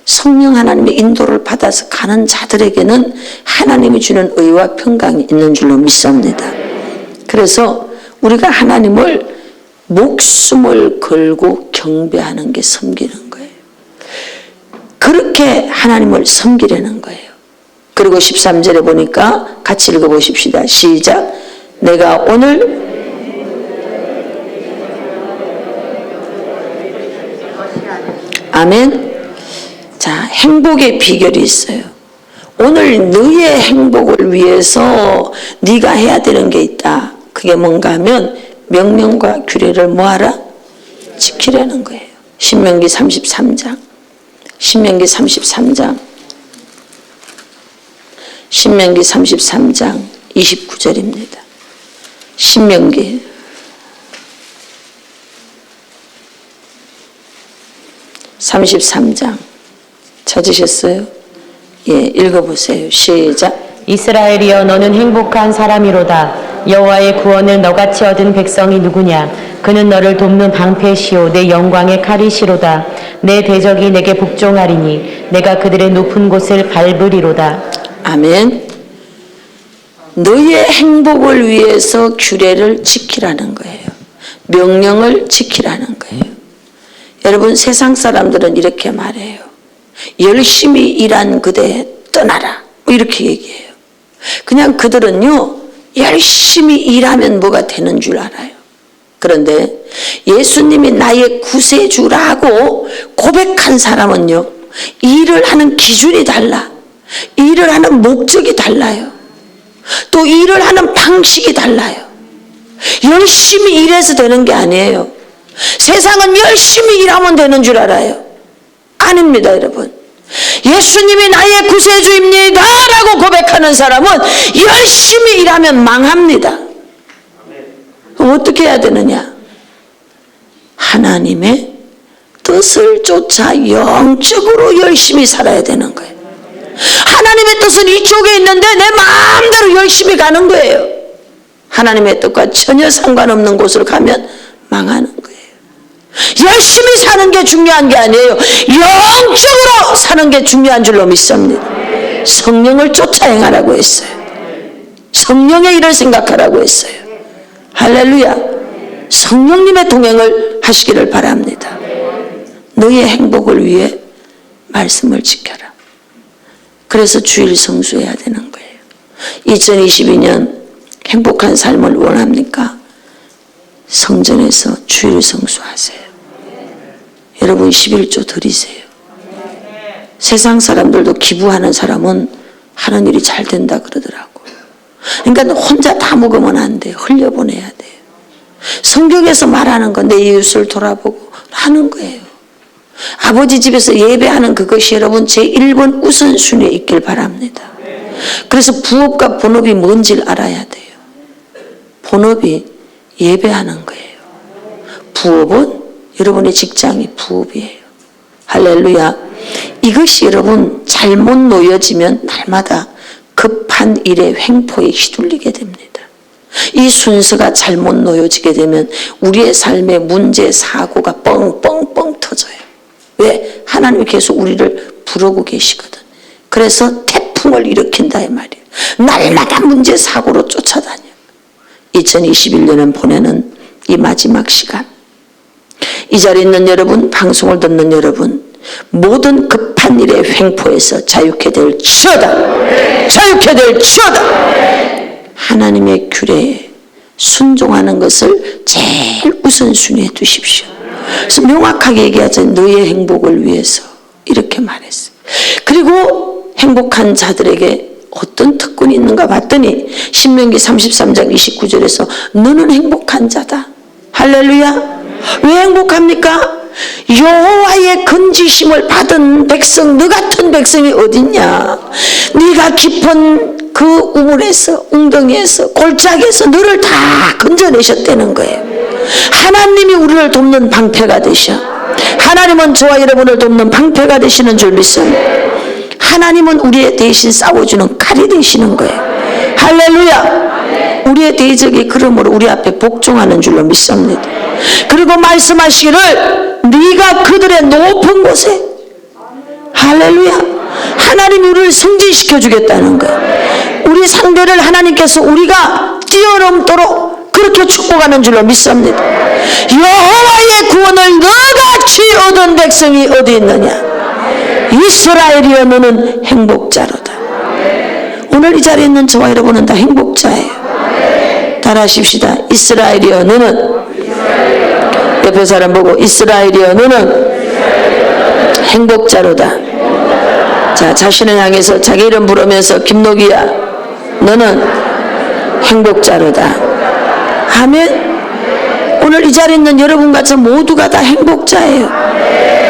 성령 하나님의 인도를 받아서 가는 자들에게는 하나님이 주는 의와 평강이 있는 줄로 믿습니다. 그래서 우리가 하나님을 목숨을 걸고 경배하는 게 섬기는 거예요. 그렇게 하나님을 섬기려는 거예요. 그리고 13절에 보니까 같이 읽어보십시다. 시작. 내가 오늘 아멘. 자, 행복의 비결이 있어요. 오늘 너의 행복을 위해서 네가 해야 되는 게 있다. 그게 뭔가 하면 명령과 규례를 뭐하라? 지키라는 거예요. 신명기 33장. 신명기 33장. 신명기 33장 29절입니다. 신명기 33장 찾으셨어요? 예, 읽어보세요. 시작. 이스라엘이여 너는 행복한 사람이로다. 여호와의 구원을 너같이 얻은 백성이 누구냐? 그는 너를 돕는 방패시오 내 영광의 칼이시로다. 내 대적이 내게 복종하리니 내가 그들의 높은 곳을 밟으리로다. 아멘. 너의 행복을 위해서 규례를 지키라는 거예요. 명령을 지키라는 거예요. 여러분, 세상 사람들은 이렇게 말해요. 열심히 일한 그대 떠나라. 이렇게 얘기해요. 그냥 그들은요, 열심히 일하면 뭐가 되는 줄 알아요. 그런데 예수님이 나의 구세주라고 고백한 사람은요, 일을 하는 기준이 달라. 일을 하는 목적이 달라요. 또 일을 하는 방식이 달라요. 열심히 일해서 되는 게 아니에요. 세상은 열심히 일하면 되는 줄 알아요. 아닙니다, 여러분. 예수님이 나의 구세주입니다 라고 고백하는 사람은 열심히 일하면 망합니다. 그럼 어떻게 해야 되느냐? 하나님의 뜻을 쫓아 영적으로 열심히 살아야 되는 거예요. 하나님의 뜻은 이쪽에 있는데 내 마음대로 열심히 가는 거예요. 하나님의 뜻과 전혀 상관없는 곳을 가면 망하는 거예요. 열심히 사는 게 중요한 게 아니에요. 영적으로 사는 게 중요한 줄로 믿습니다. 성령을 쫓아 행하라고 했어요. 성령의 일을 생각하라고 했어요. 할렐루야. 성령님의 동행을 하시기를 바랍니다. 너의 행복을 위해 말씀을 지켜라. 그래서 주일 성수해야 되는 거예요. 2022년 행복한 삶을 원합니까? 성전에서 주일 성수하세요. 여러분 11조 드리세요. 세상 사람들도 기부하는 사람은 하는 일이 잘 된다 그러더라고. 그러니까 혼자 다 먹으면 안 돼요. 흘려보내야 돼요. 성경에서 말하는 건 내 이웃을 돌아보고 하는 거예요. 아버지 집에서 예배하는 그것이 여러분 제1번 우선순위에 있길 바랍니다. 그래서 부업과 본업이 뭔지를 알아야 돼요. 본업이 예배하는 거예요. 부업은 여러분의 직장이 부업이에요. 할렐루야. 이것이 여러분 잘못 놓여지면 날마다 급한 일의 횡포에 휘둘리게 됩니다. 이 순서가 잘못 놓여지게 되면 우리의 삶의 문제, 사고가 뻥뻥뻥 터져요. 왜? 하나님이 계속 우리를 부르고 계시거든. 그래서 태풍을 일으킨다 이 말이에요. 날마다 문제, 사고로 쫓아다녀. 2021년은 보내는 이 마지막 시간, 이 자리에 있는 여러분, 방송을 듣는 여러분, 모든 급한 일의 횡포에서 자유케 될지어다. 자유케 될지어다. 하나님의 규례에 순종하는 것을 제일 우선순위에 두십시오. 그래서 명확하게 얘기하자. 너의 행복을 위해서 이렇게 말했어요. 그리고 행복한 자들에게 어떤 특권이 있는가 봤더니 신명기 33장 29절에서 너는 행복한 자다. 할렐루야. 왜 행복합니까? 여호와의 건지심을 받은 백성, 너 같은 백성이 어딨냐. 네가 깊은 그 우물에서, 웅덩이에서, 골짜기에서 너를 다 건져내셨다는 거예요. 하나님이 우리를 돕는 방패가 되셔. 하나님은 저와 여러분을 돕는 방패가 되시는 줄 믿습니다. 하나님은 우리의 대신 싸워주는 칼이 되시는 거예요. 할렐루야. 우리의 대적이 그러므로 우리 앞에 복종하는 줄로 믿습니다. 그리고 말씀하시기를 네가 그들의 높은 곳에, 할렐루야, 하나님이 우리를 승진시켜 주겠다는 거예요. 우리 상대를 하나님께서 우리가 뛰어넘도록 그렇게 축복하는 줄로 믿습니다. 여호와의 구원을 너같이 얻은 백성이 어디 있느냐. 이스라엘이여 너는 행복자로다. 오늘 이 자리에 있는 저와 여러분은 다 행복자예요. 따라하십시다. 이스라엘이여 너는, 옆에 사람 보고 이스라엘이여 너는 행복자로다. 자, 자신을 향해서 자기 이름 부르면서 김노기야 너는 행복자로다. 아멘. 오늘 이 자리에 있는 여러분과 저 모두가 다 행복자예요.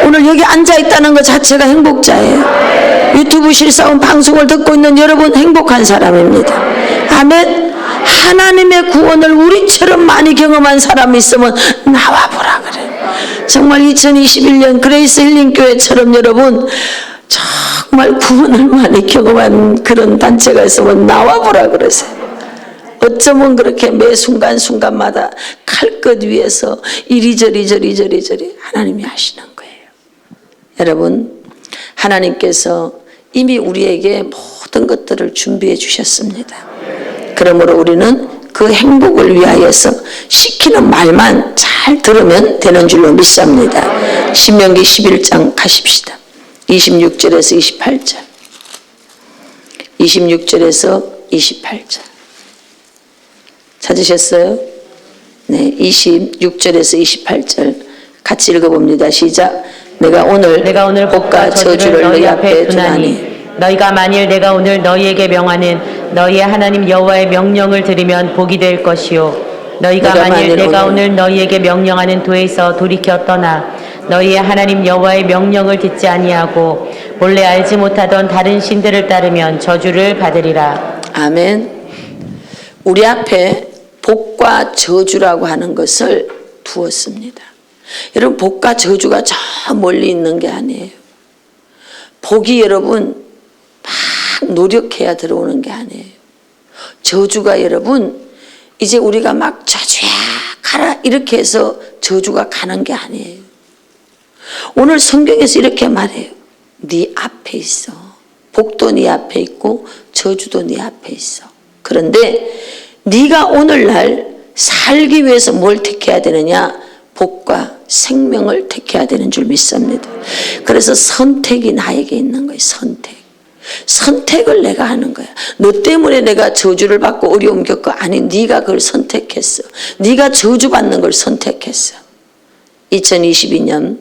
오늘 여기 앉아있다는 것 자체가 행복자예요. 유튜브 실사원 방송을 듣고 있는 여러분 행복한 사람입니다. 아멘. 하나님의 구원을 우리처럼 많이 경험한 사람이 있으면 나와보라 그래. 정말 2021년 그레이스 힐링교회처럼 여러분 정말 구원을 많이 경험한 그런 단체가 있으면 나와보라 그러세요. 어쩌면 그렇게 매 순간순간마다 칼끝 위에서 이리저리 하나님이 하시는 거예요. 여러분, 하나님께서 이미 우리에게 모든 것들을 준비해 주셨습니다. 그러므로 우리는 그 행복을 위하여서 시키는 말만 잘 들으면 되는 줄로 믿습니다. 신명기 11장 가십시다. 26절에서 28절. 26절에서 28절. 찾으셨어요? 네, 26절에서 28절 같이 읽어봅니다. 시작. 내가 오늘 복과 저주를 너희 앞에 두나니 너희가 만일 내가 오늘 너희에게 명하는 너희의 하나님 여호와의 명령을 들으면 복이 될 것이요 너희가 만일 내가 오늘 너희에게 명령하는 도에서 돌이켜 떠나 너희의 하나님 여호와의 명령을 듣지 아니하고 본래 알지 못하던 다른 신들을 따르면 저주를 받으리라. 아멘. 우리 앞에 복과 저주라고 하는 것을 두었습니다. 여러분, 복과 저주가 저 멀리 있는 게 아니에요. 복이 여러분 막 노력해야 들어오는 게 아니에요. 저주가 여러분 이제 우리가 막 저주야 가라 이렇게 해서 저주가 가는 게 아니에요. 오늘 성경에서 이렇게 말해요. 네 앞에 있어. 복도 네 앞에 있고 저주도 네 앞에 있어. 그런데 네가 오늘날 살기 위해서 뭘 택해야 되느냐? 복과 생명을 택해야 되는 줄 믿습니다. 그래서 선택이 나에게 있는 거예요. 선택을 내가 하는 거야. 너 때문에 내가 저주를 받고 어려움 겪고, 아니 네가 그걸 선택했어. 네가 저주받는 걸 선택했어. 2022년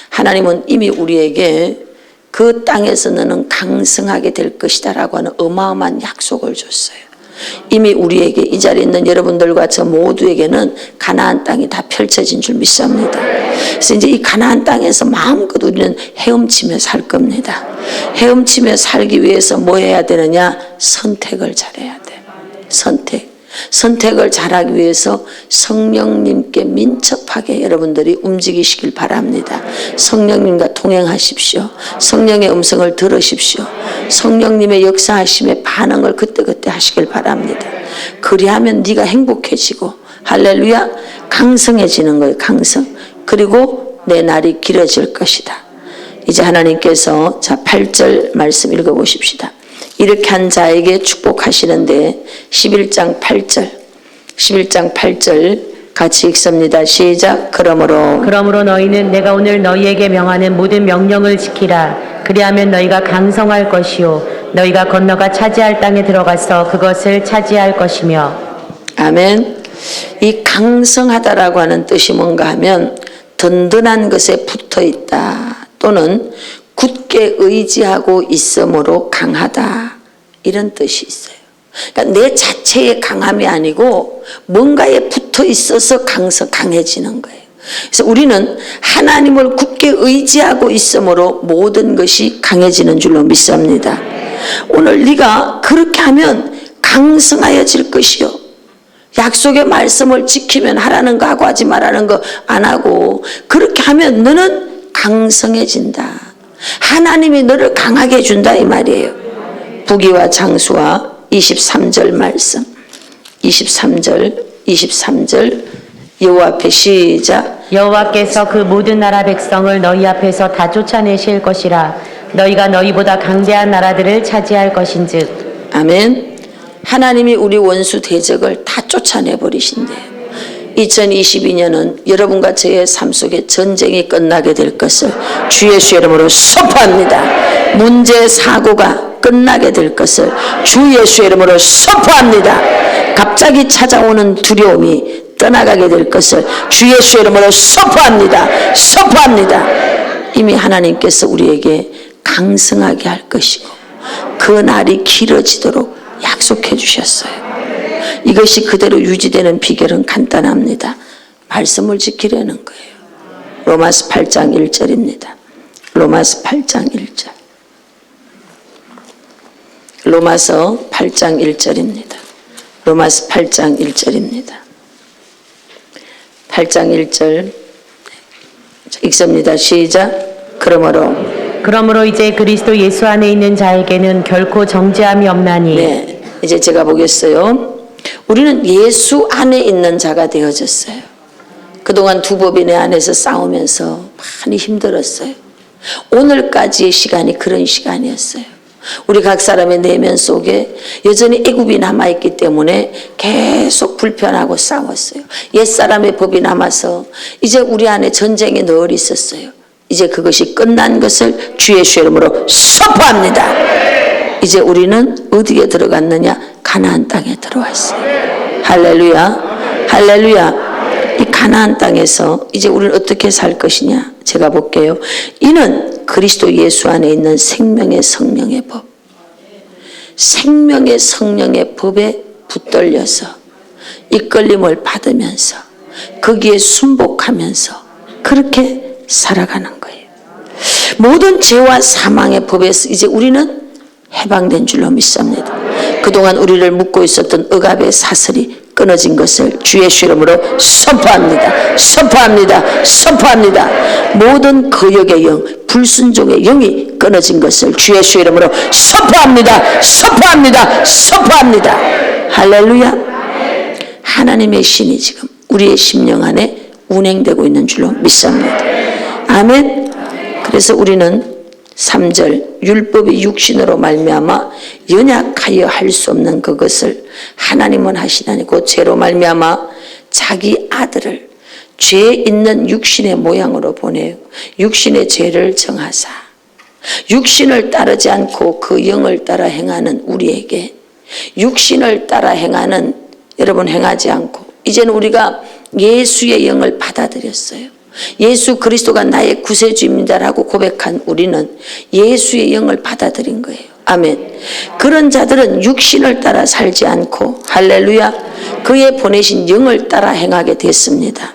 하나님은 이미 우리에게 그 땅에서 너는 강성하게 될 것이다 라고 하는 어마어마한 약속을 줬어요. 이미 우리에게 이 자리에 있는 여러분들과 저 모두에게는 가나안 땅이 다 펼쳐진 줄 믿습니다. 그래서 이제 이 가나안 땅에서 마음껏 우리는 헤엄치며 살 겁니다. 헤엄치며 살기 위해서 뭐 해야 되느냐? 선택을 잘해야 돼. 선택을 잘하기 위해서 성령님께 민첩하게 여러분들이 움직이시길 바랍니다. 성령님과 동행하십시오. 성령의 음성을 들으십시오. 성령님의 역사하심의 반응을 그때그때 하시길 바랍니다. 그리하면 네가 행복해지고 할렐루야 강성해지는 거예요. 강성. 그리고 내 날이 길어질 것이다. 이제 하나님께서 자 8절 말씀 읽어보십시다. 이렇게 한 자에게 축복하시는데 11장 8절 같이 읽습니다. 시작. 그러므로 너희는 내가 오늘 너희에게 명하는 모든 명령을 지키라. 그리하면 너희가 강성할 것이요 너희가 건너가 차지할 땅에 들어가서 그것을 차지할 것이며. 아멘. 이 강성하다라고 하는 뜻이 뭔가 하면 든든한 것에 붙어 있다 또는 굳게 의지하고 있음으로 강하다 이런 뜻이 있어요. 그러니까 내 자체의 강함이 아니고 뭔가에 붙어 있어서 강해지는 거예요. 그래서 우리는 하나님을 굳게 의지하고 있음으로 모든 것이 강해지는 줄로 믿습니다. 오늘 네가 그렇게 하면 강성하여질 것이요. 약속의 말씀을 지키면 하라는 거 하고 하지 말라는 거 안 하고 그렇게 하면 너는 강성해진다. 하나님이 너를 강하게 해준다 이 말이에요. 부귀와 장수와 23절 말씀 23절 여호와 앞에 시작. 여호와께서 그 모든 나라 백성을 너희 앞에서 다 쫓아내실 것이라. 너희가 너희보다 강대한 나라들을 차지할 것인즉. 아멘. 하나님이 우리 원수 대적을 다 쫓아내버리신대요. 2022년은 여러분과 저의 삶 속에 전쟁이 끝나게 될 것을 주 예수 이름으로 선포합니다. 문제 사고가 끝나게 될 것을 주 예수 이름으로 선포합니다. 갑자기 찾아오는 두려움이 떠나가게 될 것을 주 예수 이름으로 선포합니다. 선포합니다. 이미 하나님께서 우리에게 강성하게 할 것이고 그 날이 길어지도록 약속해 주셨어요. 이것이 그대로 유지되는 비결은 간단합니다. 말씀을 지키려는 거예요. 로마서 8장 1절입니다. 로마서 8장 1절. 로마서 8장 1절입니다. 로마서 8장 1절입니다. 8장 1절 읽습니다. 시작. 그러므로 이제 그리스도 예수 안에 있는 자에게는 결코 정죄함이 없나니. 네, 이제 제가 보겠어요. 우리는 예수 안에 있는 자가 되어졌어요. 그동안 두 법인의 안에서 싸우면서 많이 힘들었어요. 오늘까지의 시간이 그런 시간이었어요. 우리 각 사람의 내면 속에 여전히 애굽이 남아있기 때문에 계속 불편하고 싸웠어요. 옛사람의 법이 남아서 이제 우리 안에 전쟁이 늘 있었어요. 이제 그것이 끝난 것을 주 예수 이름으로 선포합니다. 이제 우리는 어디에 들어갔느냐? 가나안 땅에 들어왔어요. 할렐루야. 할렐루야. 이 가나안 땅에서 이제 우리는 어떻게 살 것이냐? 제가 볼게요. 이는 그리스도 예수 안에 있는 생명의 성령의 법. 생명의 성령의 법에 붙들려서 이끌림을 받으면서 거기에 순복하면서 그렇게 살아가는 거예요. 모든 죄와 사망의 법에서 이제 우리는 해방된 줄로 믿습니다. 그동안 우리를 묶고 있었던 억압의 사슬이 끊어진 것을 주 예수 이름으로 선포합니다. 선포합니다. 선포합니다. 모든 거역의 영, 불순종의 영이 끊어진 것을 주 예수 이름으로 선포합니다. 선포합니다. 선포합니다. 할렐루야. 하나님의 신이 지금 우리의 심령 안에 운행되고 있는 줄로 믿습니다. 아멘. 그래서 우리는 3절 율법이 육신으로 말미암아 연약하여 할 수 없는 그것을 하나님은 하시나니 곧 죄로 말미암아 자기 아들을 죄 있는 육신의 모양으로 보내요. 육신의 죄를 정하사 육신을 따르지 않고 그 영을 따라 행하는 우리에게 육신을 따라 행하는 여러분 행하지 않고 이제는 우리가 예수의 영을 받아들였어요. 예수 그리스도가 나의 구세주입니다라고 고백한 우리는 예수의 영을 받아들인 거예요. 아멘. 그런 자들은 육신을 따라 살지 않고 할렐루야 그의 보내신 영을 따라 행하게 됐습니다.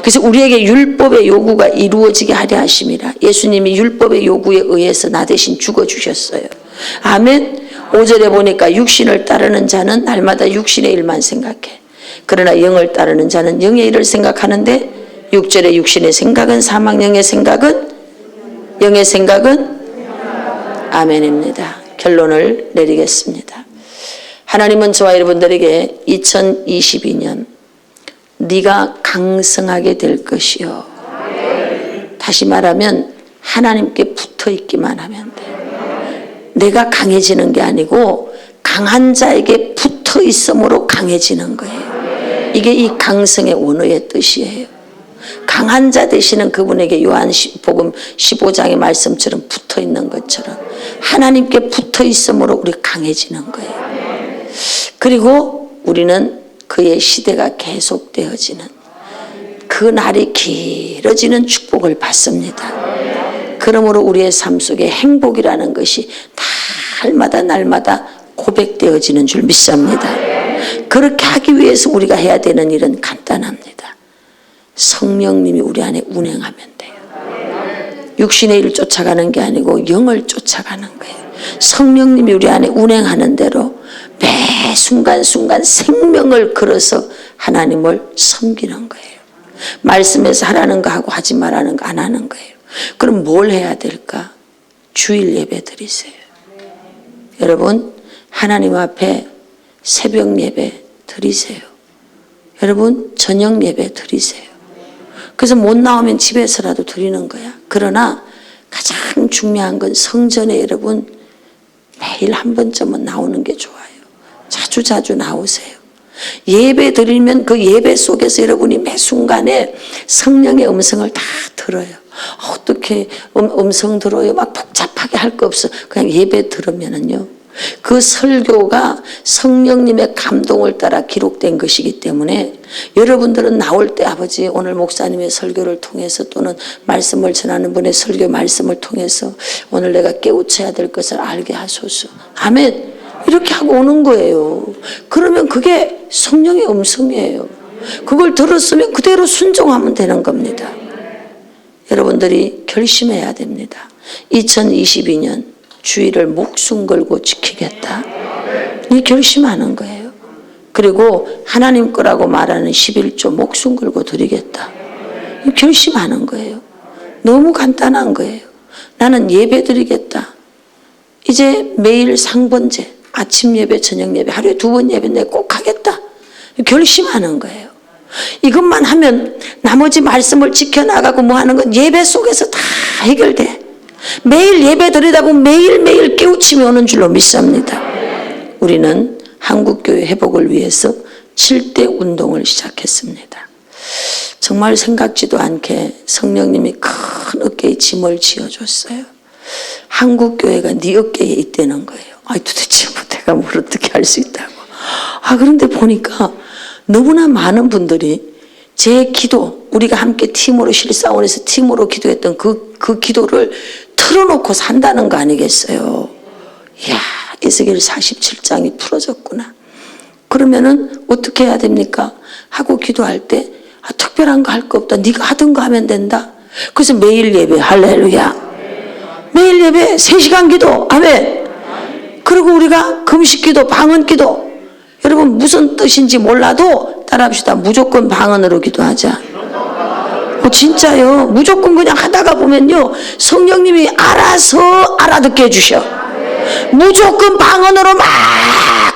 그래서 우리에게 율법의 요구가 이루어지게 하려 하심이라. 예수님이 율법의 요구에 의해서 나 대신 죽어주셨어요. 아멘. 5절에 보니까 육신을 따르는 자는 날마다 육신의 일만 생각해. 그러나 영을 따르는 자는 영의 일을 생각하는데 6절에 육신의 생각은 사망, 영의 생각은 아멘입니다. 결론을 내리겠습니다. 하나님은 저와 여러분들에게 2022년 네가 강성하게 될 것이요. 다시 말하면 하나님께 붙어 있기만 하면 돼. 내가 강해지는 게 아니고 강한 자에게 붙어 있음으로 강해지는 거예요. 이게 이 강성의 원어의 뜻이에요. 강한 자 되시는 그분에게 요한복음 15장의 말씀처럼 붙어 있는 것처럼 하나님께 붙어 있음으로 우리 강해지는 거예요. 그리고 우리는 그의 시대가 계속되어지는 그 날이 길어지는 축복을 받습니다. 그러므로 우리의 삶 속에 행복이라는 것이 날마다 고백되어지는 줄 믿습니다. 그렇게 하기 위해서 우리가 해야 되는 일은 간단합니다. 성령님이 우리 안에 운행하면 돼요. 육신의 일을 쫓아가는 게 아니고 영을 쫓아가는 거예요. 성령님이 우리 안에 운행하는 대로 매 순간순간 생명을 걸어서 하나님을 섬기는 거예요. 말씀에서 하라는 거 하고 하지 말라는 거 안 하는 거예요. 그럼 뭘 해야 될까? 주일 예배 드리세요. 여러분, 하나님 앞에 새벽 예배 드리세요. 여러분, 저녁 예배 드리세요. 그래서 못 나오면 집에서라도 드리는 거야. 그러나 가장 중요한 건 성전에 여러분 매일 한 번쯤은 나오는 게 좋아요. 자주 나오세요. 예배 드리면 그 예배 속에서 여러분이 매 순간에 성령의 음성을 다 들어요. 어떻게 음성 들어요? 막 복잡하게 할 거 없어. 그냥 예배 들으면은요. 그 설교가 성령님의 감동을 따라 기록된 것이기 때문에 여러분들은 나올 때 아버지 오늘 목사님의 설교를 통해서 또는 말씀을 전하는 분의 설교 말씀을 통해서 오늘 내가 깨우쳐야 될 것을 알게 하소서. 아멘. 이렇게 하고 오는 거예요. 그러면 그게 성령의 음성이에요. 그걸 들었으면 그대로 순종하면 되는 겁니다. 여러분들이 결심해야 됩니다. 2022년 주일을 목숨 걸고 지키겠다. 이 결심하는 거예요. 그리고 하나님 거라고 말하는 11조 목숨 걸고 드리겠다. 이 결심하는 거예요. 너무 간단한 거예요. 나는 예배 드리겠다. 이제 매일 상번제, 아침 예배, 저녁 예배, 하루에 2번 예배 내가 꼭 하겠다. 결심하는 거예요. 이것만 하면 나머지 말씀을 지켜나가고 뭐 하는 건 예배 속에서 다 해결돼. 매일 예배 드리다 보면 매일매일 깨우침이 오는 줄로 믿습니다. 우리는 한국교회 회복을 위해서 7대 운동을 시작했습니다. 정말 생각지도 않게 성령님이 큰 어깨에 짐을 지어줬어요. 한국교회가 네 어깨에 있다는 거예요. 도대체 내가 뭘 어떻게 할 수 있다고. 그런데 보니까 너무나 많은 분들이 제 기도, 우리가 함께 팀으로 실사원에서 팀으로 기도했던 그 기도를 틀어놓고 산다는 거 아니겠어요? 이야, 에스겔 47장이 풀어졌구나. 그러면은 어떻게 해야 됩니까? 하고 기도할 때 특별한 거 할 거 없다. 네가 하던 거 하면 된다. 그래서 매일 예배, 할렐루야. 매일 예배 3시간 기도, 아멘. 그리고 우리가 금식 기도, 방언 기도. 여러분 무슨 뜻인지 몰라도 따라합시다. 무조건 방언으로 기도하자. 진짜요. 무조건 그냥 하다가 보면요 성령님이 알아서 알아듣게 해주셔. 무조건 방언으로 막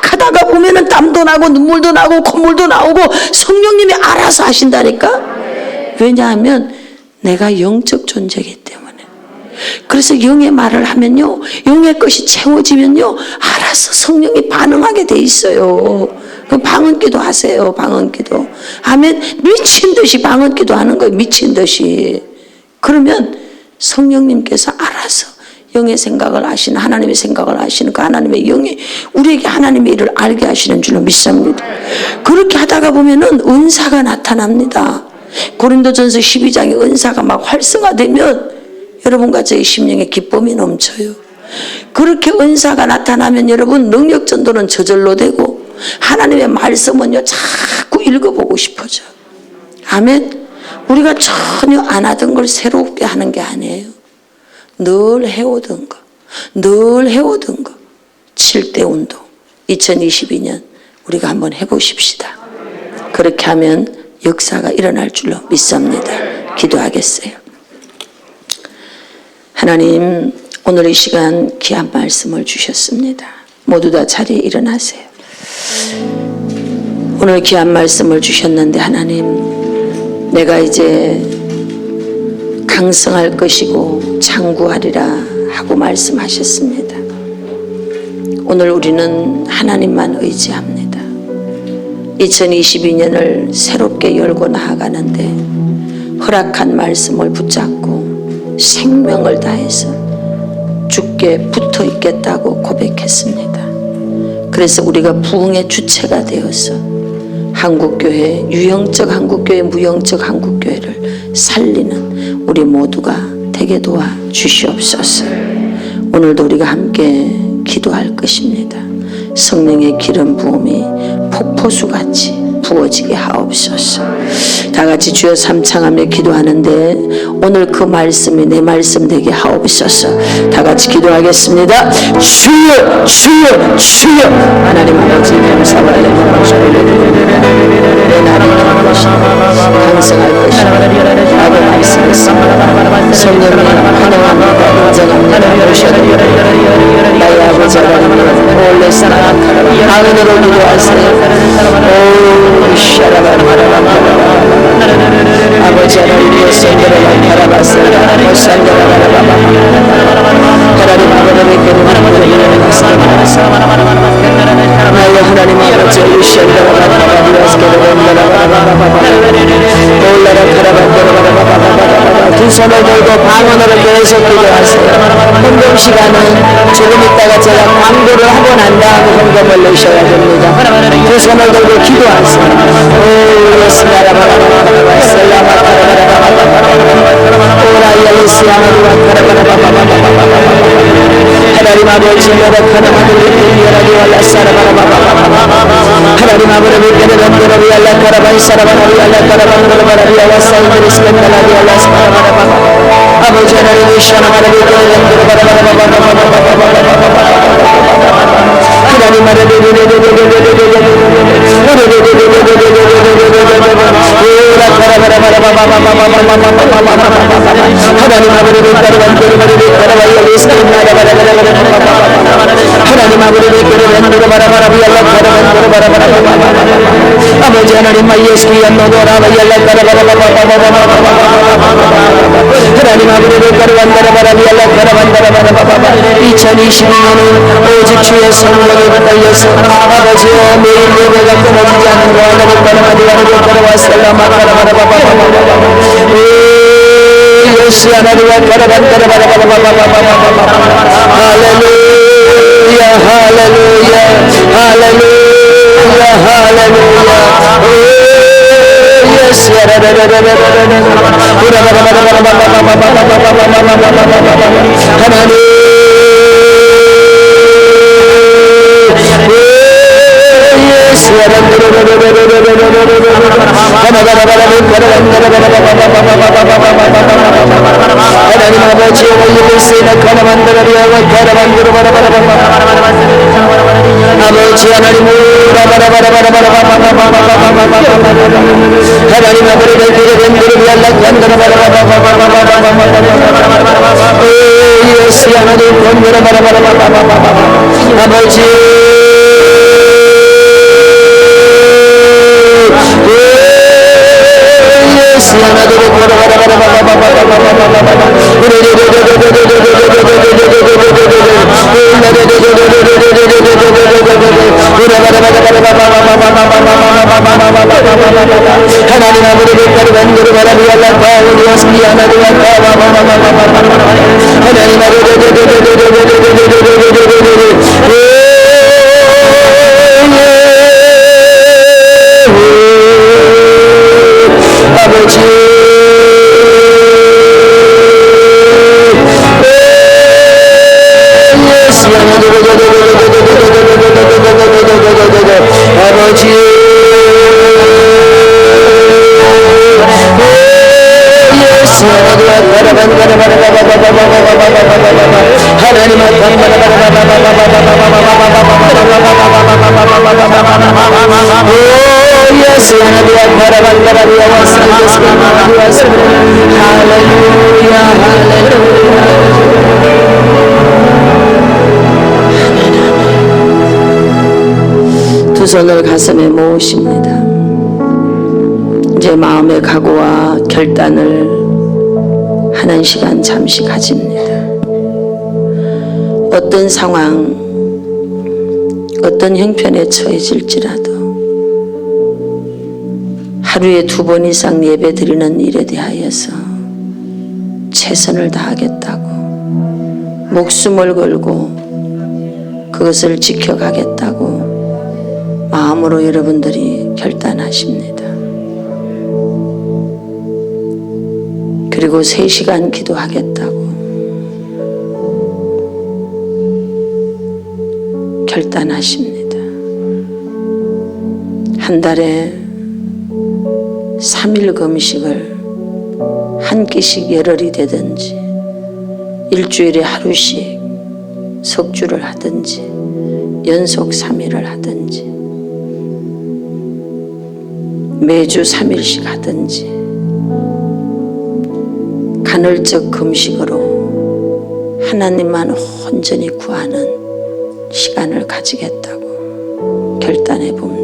하다가 보면은 땀도 나고 눈물도 나고 콧물도 나오고 성령님이 알아서 하신다니까. 왜냐하면 내가 영적 존재이기 때문에. 그래서 영의 말을 하면요 영의 것이 채워지면요 알아서 성령이 반응하게 돼 있어요. 방언기도 하세요. 방언기도. 아멘. 미친 듯이 방언기도 하는 거예요. 미친 듯이. 그러면 성령님께서 알아서 영의 생각을 아시는, 하나님의 생각을 아시는 그 하나님의 영이 우리에게 하나님의 일을 알게 하시는 줄로 믿습니다. 그렇게 하다가 보면은 은사가 나타납니다. 고린도전서 12장에 은사가 막 활성화되면 여러분과 저의 심령에 기쁨이 넘쳐요. 그렇게 은사가 나타나면 여러분 능력 전도는 저절로 되고 하나님의 말씀은요 자꾸 읽어보고 싶어져. 아멘. 우리가 전혀 안 하던 걸 새롭게 하는 게 아니에요. 늘 해오던 거, 늘 해오던 거. 7대 운동 2022년 우리가 한번 해보십시다. 그렇게 하면 역사가 일어날 줄로 믿습니다. 기도하겠어요. 하나님, 오늘 이 시간 귀한 말씀을 주셨습니다. 모두 다 자리에 일어나세요. 오늘 귀한 말씀을 주셨는데 하나님, 내가 이제 강성할 것이고 창구하리라 하고 말씀하셨습니다. 오늘 우리는 하나님만 의지합니다. 2022년을 새롭게 열고 나아가는데 허락한 말씀을 붙잡고 생명을 다해서 주께 붙어 있겠다고 고백했습니다. 그래서 우리가 부흥의 주체가 되어서 한국교회, 유형적 한국교회, 무형적 한국교회를 살리는 우리 모두가 되게 도와 주시옵소서. 오늘도 우리가 함께 기도할 것입니다. 성령의 기름 부음이 폭포수같이 부어지게 하옵소서. 다 같이 주여 삼창하며 기도하는데 오늘 그 말씀이 내 말씀 되게 하옵소서. 다 같이 기도하겠습니다. 주여 주여 주여. 하나님 아버지 감사와 내 날이 될 것이다. 강성할 것이다 라고 말씀했습니다. 성령님 환영합니다. 인정합니다. 모셔드립니다. 나의 아버지 하나님 올레스나 강은으로 기도하세요. 오 샤라바라바라바라바라 아버지 하나님의 성결을 바라봤습니다. 모산다라바라바라 하나님 아버지께 나의 하나님 아버지 두 손을 들고 방언으로 계속 기도하세요. 헌금 시간은 조금 있다가 제가 광고를 하고 난 다음에 헌금을 넣으셔야 됩니다. 두 손을 들고 기도하세요. 오 예스라바라바라바라 하나님 아버지 여러분 하나님 아버지 아버지 하나님 예수의 노도라 하나님 아버지를 가라반다라바라비알라 가라반다라바라바바 2022년은 오직 주의 성령이 달려서 아버지여 매일 예배가 끊어지지 않는 거 하나님 가라바디와르고 가라와살라마 가라바라바바바바바바 예수 하나님과 가라반다라바라바바바바바바바 할렐루야 할렐루야 할렐루야 할렐루야 예수 하나님 하나님 아버지 아버지 하나님 하나님 아버지를 기대된 예수 하나님 아버지 하나님 아버지를 가르반드로 바라비알라 파우리오스키 하나님 아버지 하나님 예수 하나님 바라반다라리아 와서 할렐루야 할렐루야. 두 손을 가슴에 모으십니다. 이제 마음의 각오와 결단을 하는 시간 잠시 가집니다. 어떤 상황, 어떤 형편에 처해질지라도 하루에 2번 이상 예배 드리는 일에 대하여서 최선을 다하겠다고 목숨을 걸고 그것을 지켜가겠다고 마음으로 여러분들이 결단하십니다. 그리고 3시간 기도하겠다고 결단하십니다. 한 달에 3일 금식을 한 끼씩 열흘이 되든지 일주일에 하루씩 석주를 하든지 연속 3일을 하든지 매주 3일씩 하든지 간헐적 금식으로 하나님만 온전히 구하는 시간을 가지겠다고 결단해 봅니다.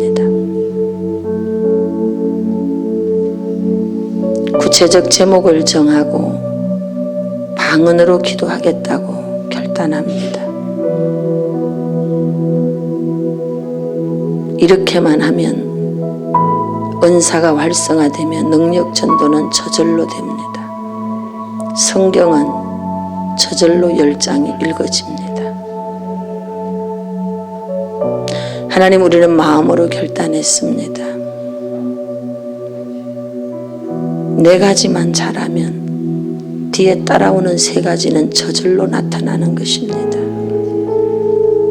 구체적 제목을 정하고 방언으로 기도하겠다고 결단합니다. 이렇게만 하면 은사가 활성화되면 능력 전도는 저절로 됩니다. 성경은 저절로 10장이 읽어집니다. 하나님, 우리는 마음으로 결단했습니다. 4가지만 잘하면 뒤에 따라오는 3가지는 저절로 나타나는 것입니다.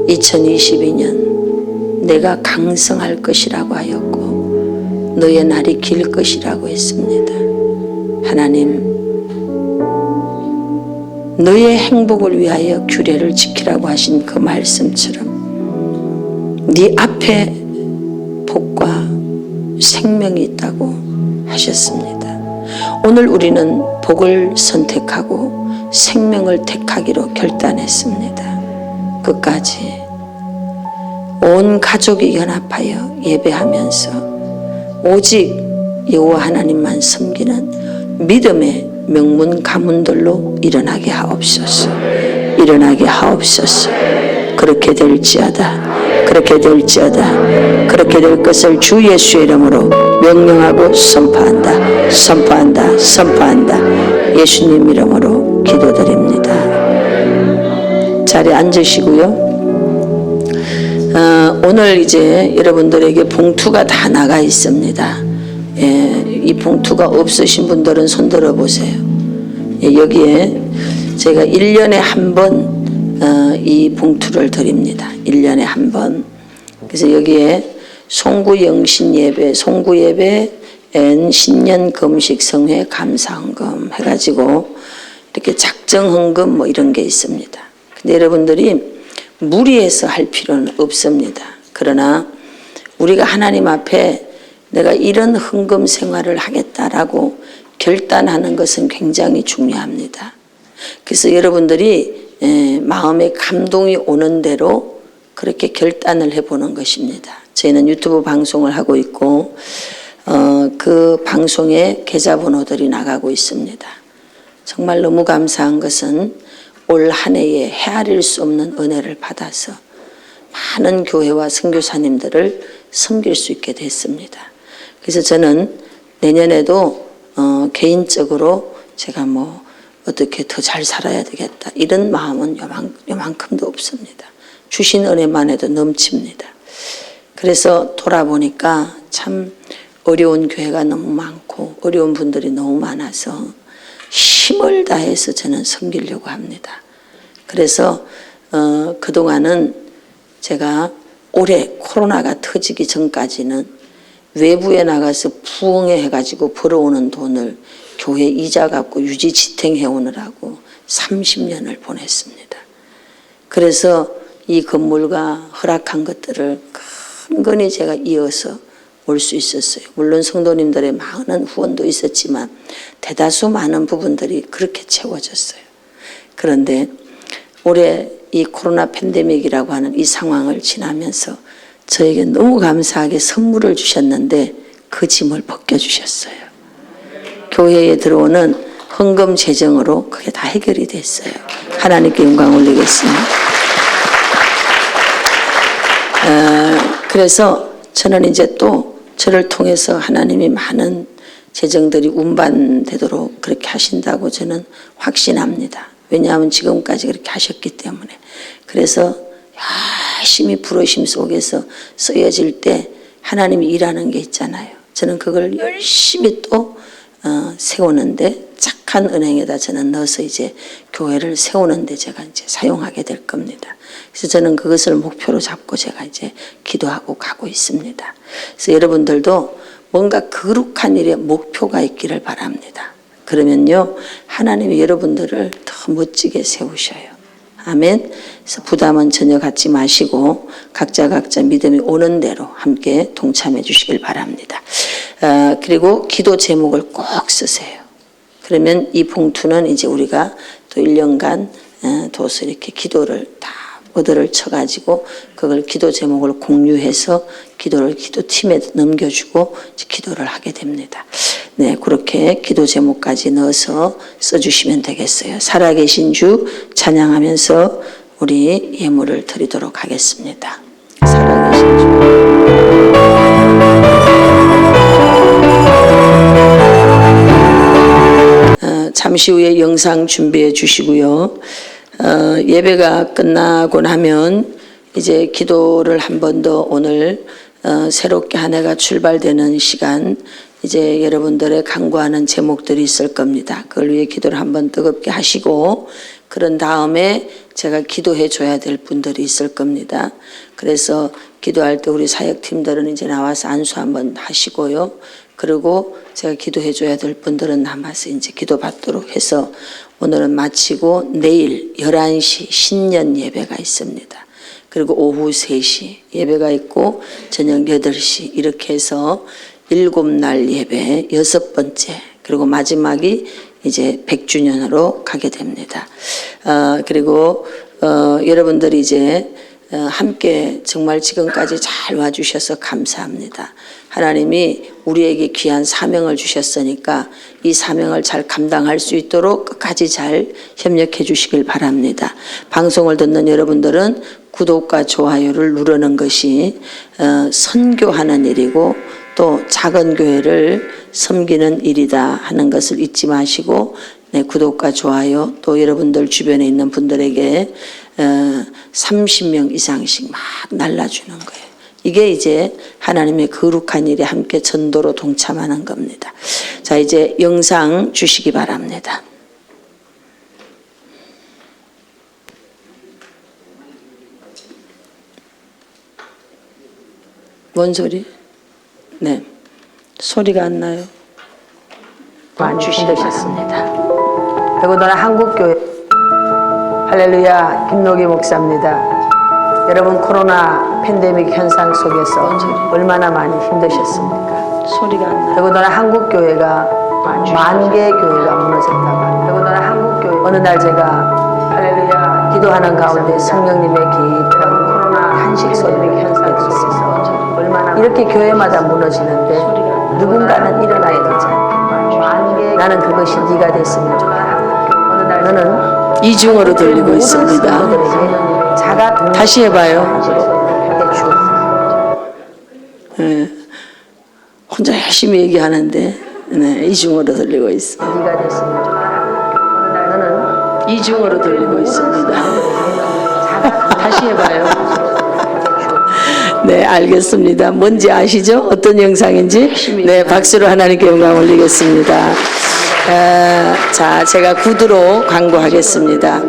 2022년 내가 강성할 것이라고 하였고 너의 날이 길 것이라고 했습니다. 하나님, 너의 행복을 위하여 규례를 지키라고 하신 그 말씀처럼 네 앞에 복과 생명이 있다고 하셨습니다. 오늘 우리는 복을 선택하고 생명을 택하기로 결단했습니다. 끝까지 온 가족이 연합하여 예배하면서 오직 여호와 하나님만 섬기는 믿음의 명문 가문들로 일어나게 하옵소서. 일어나게 하옵소서. 그렇게 될지어다. 그렇게 될지어다. 그렇게 될 것을 주 예수의 이름으로 명령하고 선포한다. 선포한다. 선포한다. 예수님 이름으로 기도드립니다. 자리에 앉으시고요. 오늘 이제 여러분들에게 봉투가 다 나가 있습니다. 이 봉투가 없으신 분들은 손 들어 보세요. 여기에 제가 1년에 한 번 이 봉투를 드립니다. 1년에 한 번. 그래서 여기에 송구영신 예배, 송구 예배, 신년 금식 성회 감사헌금 해가지고 이렇게 작정 헌금 뭐 이런 게 있습니다. 근데 여러분들이 무리해서 할 필요는 없습니다. 그러나 우리가 하나님 앞에 내가 이런 헌금 생활을 하겠다라고 결단하는 것은 굉장히 중요합니다. 그래서 여러분들이 마음에 감동이 오는 대로 그렇게 결단을 해보는 것입니다. 저희는 유튜브 방송을 하고 있고 그 방송에 계좌번호들이 나가고 있습니다. 정말 너무 감사한 것은 올 한 해에 헤아릴 수 없는 은혜를 받아서 많은 교회와 선교사님들을 섬길 수 있게 됐습니다. 그래서 저는 내년에도 개인적으로 제가 뭐 어떻게 더 잘 살아야 되겠다 이런 마음은 요만큼도 없습니다. 주신 은혜만 해도 넘칩니다. 그래서 돌아보니까 참 어려운 교회가 너무 많고 어려운 분들이 너무 많아서 힘을 다해서 저는 섬기려고 합니다. 그래서 그동안은 제가 올해 코로나가 터지기 전까지는 외부에 나가서 부흥회 해가지고 벌어오는 돈을 교회 이자 갚고 유지 지탱해 오느라고 30년을 보냈습니다. 그래서 이 건물과 허락한 것들을 강건히 제가 이어서 올 수 있었어요. 물론 성도님들의 많은 후원도 있었지만 대다수 많은 부분들이 그렇게 채워졌어요. 그런데 올해 이 코로나 팬데믹이라고 하는 이 상황을 지나면서 저에게 너무 감사하게 선물을 주셨는데 그 짐을 벗겨주셨어요. 교회에 들어오는 헌금 재정으로 그게 다 해결이 됐어요. 하나님께 영광 올리겠습니다. 그래서 저는 이제 또 저를 통해서 하나님이 많은 재정들이 운반되도록 그렇게 하신다고 저는 확신합니다. 왜냐하면 지금까지 그렇게 하셨기 때문에. 그래서 열심히 부르심 속에서 쓰여질 때 하나님이 일하는 게 있잖아요. 저는 그걸 열심히 또 세우는데 착한 은행에다 저는 넣어서 이제 교회를 세우는데 제가 이제 사용하게 될 겁니다. 그래서 저는 그것을 목표로 잡고 제가 이제 기도하고 가고 있습니다. 그래서 여러분들도 뭔가 거룩한 일에 목표가 있기를 바랍니다. 그러면요, 하나님이 여러분들을 더 멋지게 세우셔요. 아멘. 그래서 부담은 전혀 갖지 마시고 각자 믿음이 오는 대로 함께 동참해 주시길 바랍니다. 그리고 기도 제목을 꼭 쓰세요. 그러면 이 봉투는 이제 우리가 또 1년간 둬서 이렇게 기도를 다 얻어를 쳐가지고 그걸 기도 제목을 공유해서 기도팀에 넘겨주고 기도를 하게 됩니다. 네, 그렇게 기도 제목까지 넣어서 써주시면 되겠어요. 살아계신 주 찬양하면서 우리 예물을 드리도록 하겠습니다. 살아계신 주. 잠시 후에 영상 준비해 주시고요. 예배가 끝나고 나면 이제 기도를 한 번 더 오늘 새롭게 한 해가 출발되는 시간 이제 여러분들의 간구하는 제목들이 있을 겁니다. 그걸 위해 기도를 한번 뜨겁게 하시고 그런 다음에 제가 기도해 줘야 될 분들이 있을 겁니다. 그래서 기도할 때 우리 사역팀들은 이제 나와서 안수 한번 하시고요. 그리고 제가 기도해 줘야 될 분들은 남아서 이제 기도 받도록 해서 오늘은 마치고 내일 11시 신년 예배가 있습니다. 그리고 오후 3시 예배가 있고 저녁 8시 이렇게 해서 7날 예배 6번째 그리고 마지막이 이제 100주년으로 가게 됩니다. 그리고 여러분들이 이제 함께 정말 지금까지 잘 와주셔서 감사합니다. 하나님이 우리에게 귀한 사명을 주셨으니까 이 사명을 잘 감당할 수 있도록 끝까지 잘 협력해 주시길 바랍니다. 방송을 듣는 여러분들은 구독과 좋아요를 누르는 것이 선교하는 일이고 또 작은 교회를 섬기는 일이다 하는 것을 잊지 마시고 네, 구독과 좋아요 또 여러분들 주변에 있는 분들에게 30명 이상씩 막 날라주는 거예요. 이게 이제 하나님의 거룩한 일에 함께 전도로 동참하는 겁니다. 자, 이제 영상 주시기 바랍니다. 뭔 소리? 네, 소리가 안 나요. 힘드셨습니다. 더군다나 한국교회 할렐루야 김노기 목사입니다. 여러분 코로나 팬데믹 현상 속에서 얼마나 많이 힘드셨습니까? 소리가 안 나요. 더군다나 한국교회가 10,000개 교회가 무너졌다가 더군다나 한국교회 어느 날 제가 할렐루야 기도하는 가운데 성령님의 깊은 코로나 한식 팬데믹 현상 속에서 얼마나 이렇게 교회마다 무너지는데 누군가는 일어나야 되잖아요. 나는 그것이 네가 됐으면 좋겠다. 너는 이중으로 들리고 있습니다. 다시 해봐요. 네. 혼자 열심히 얘기하는데 네, 이중으로 들리고 있어요. 네가 됐으면 좋겠다. 너는 이중으로 들리고 있습니다. 다시 해봐요. 네, 알겠습니다. 뭔지 아시죠? 어떤 영상인지? 네, 박수로 하나님께 영광 올리겠습니다. 자, 제가 구두로 광고하겠습니다.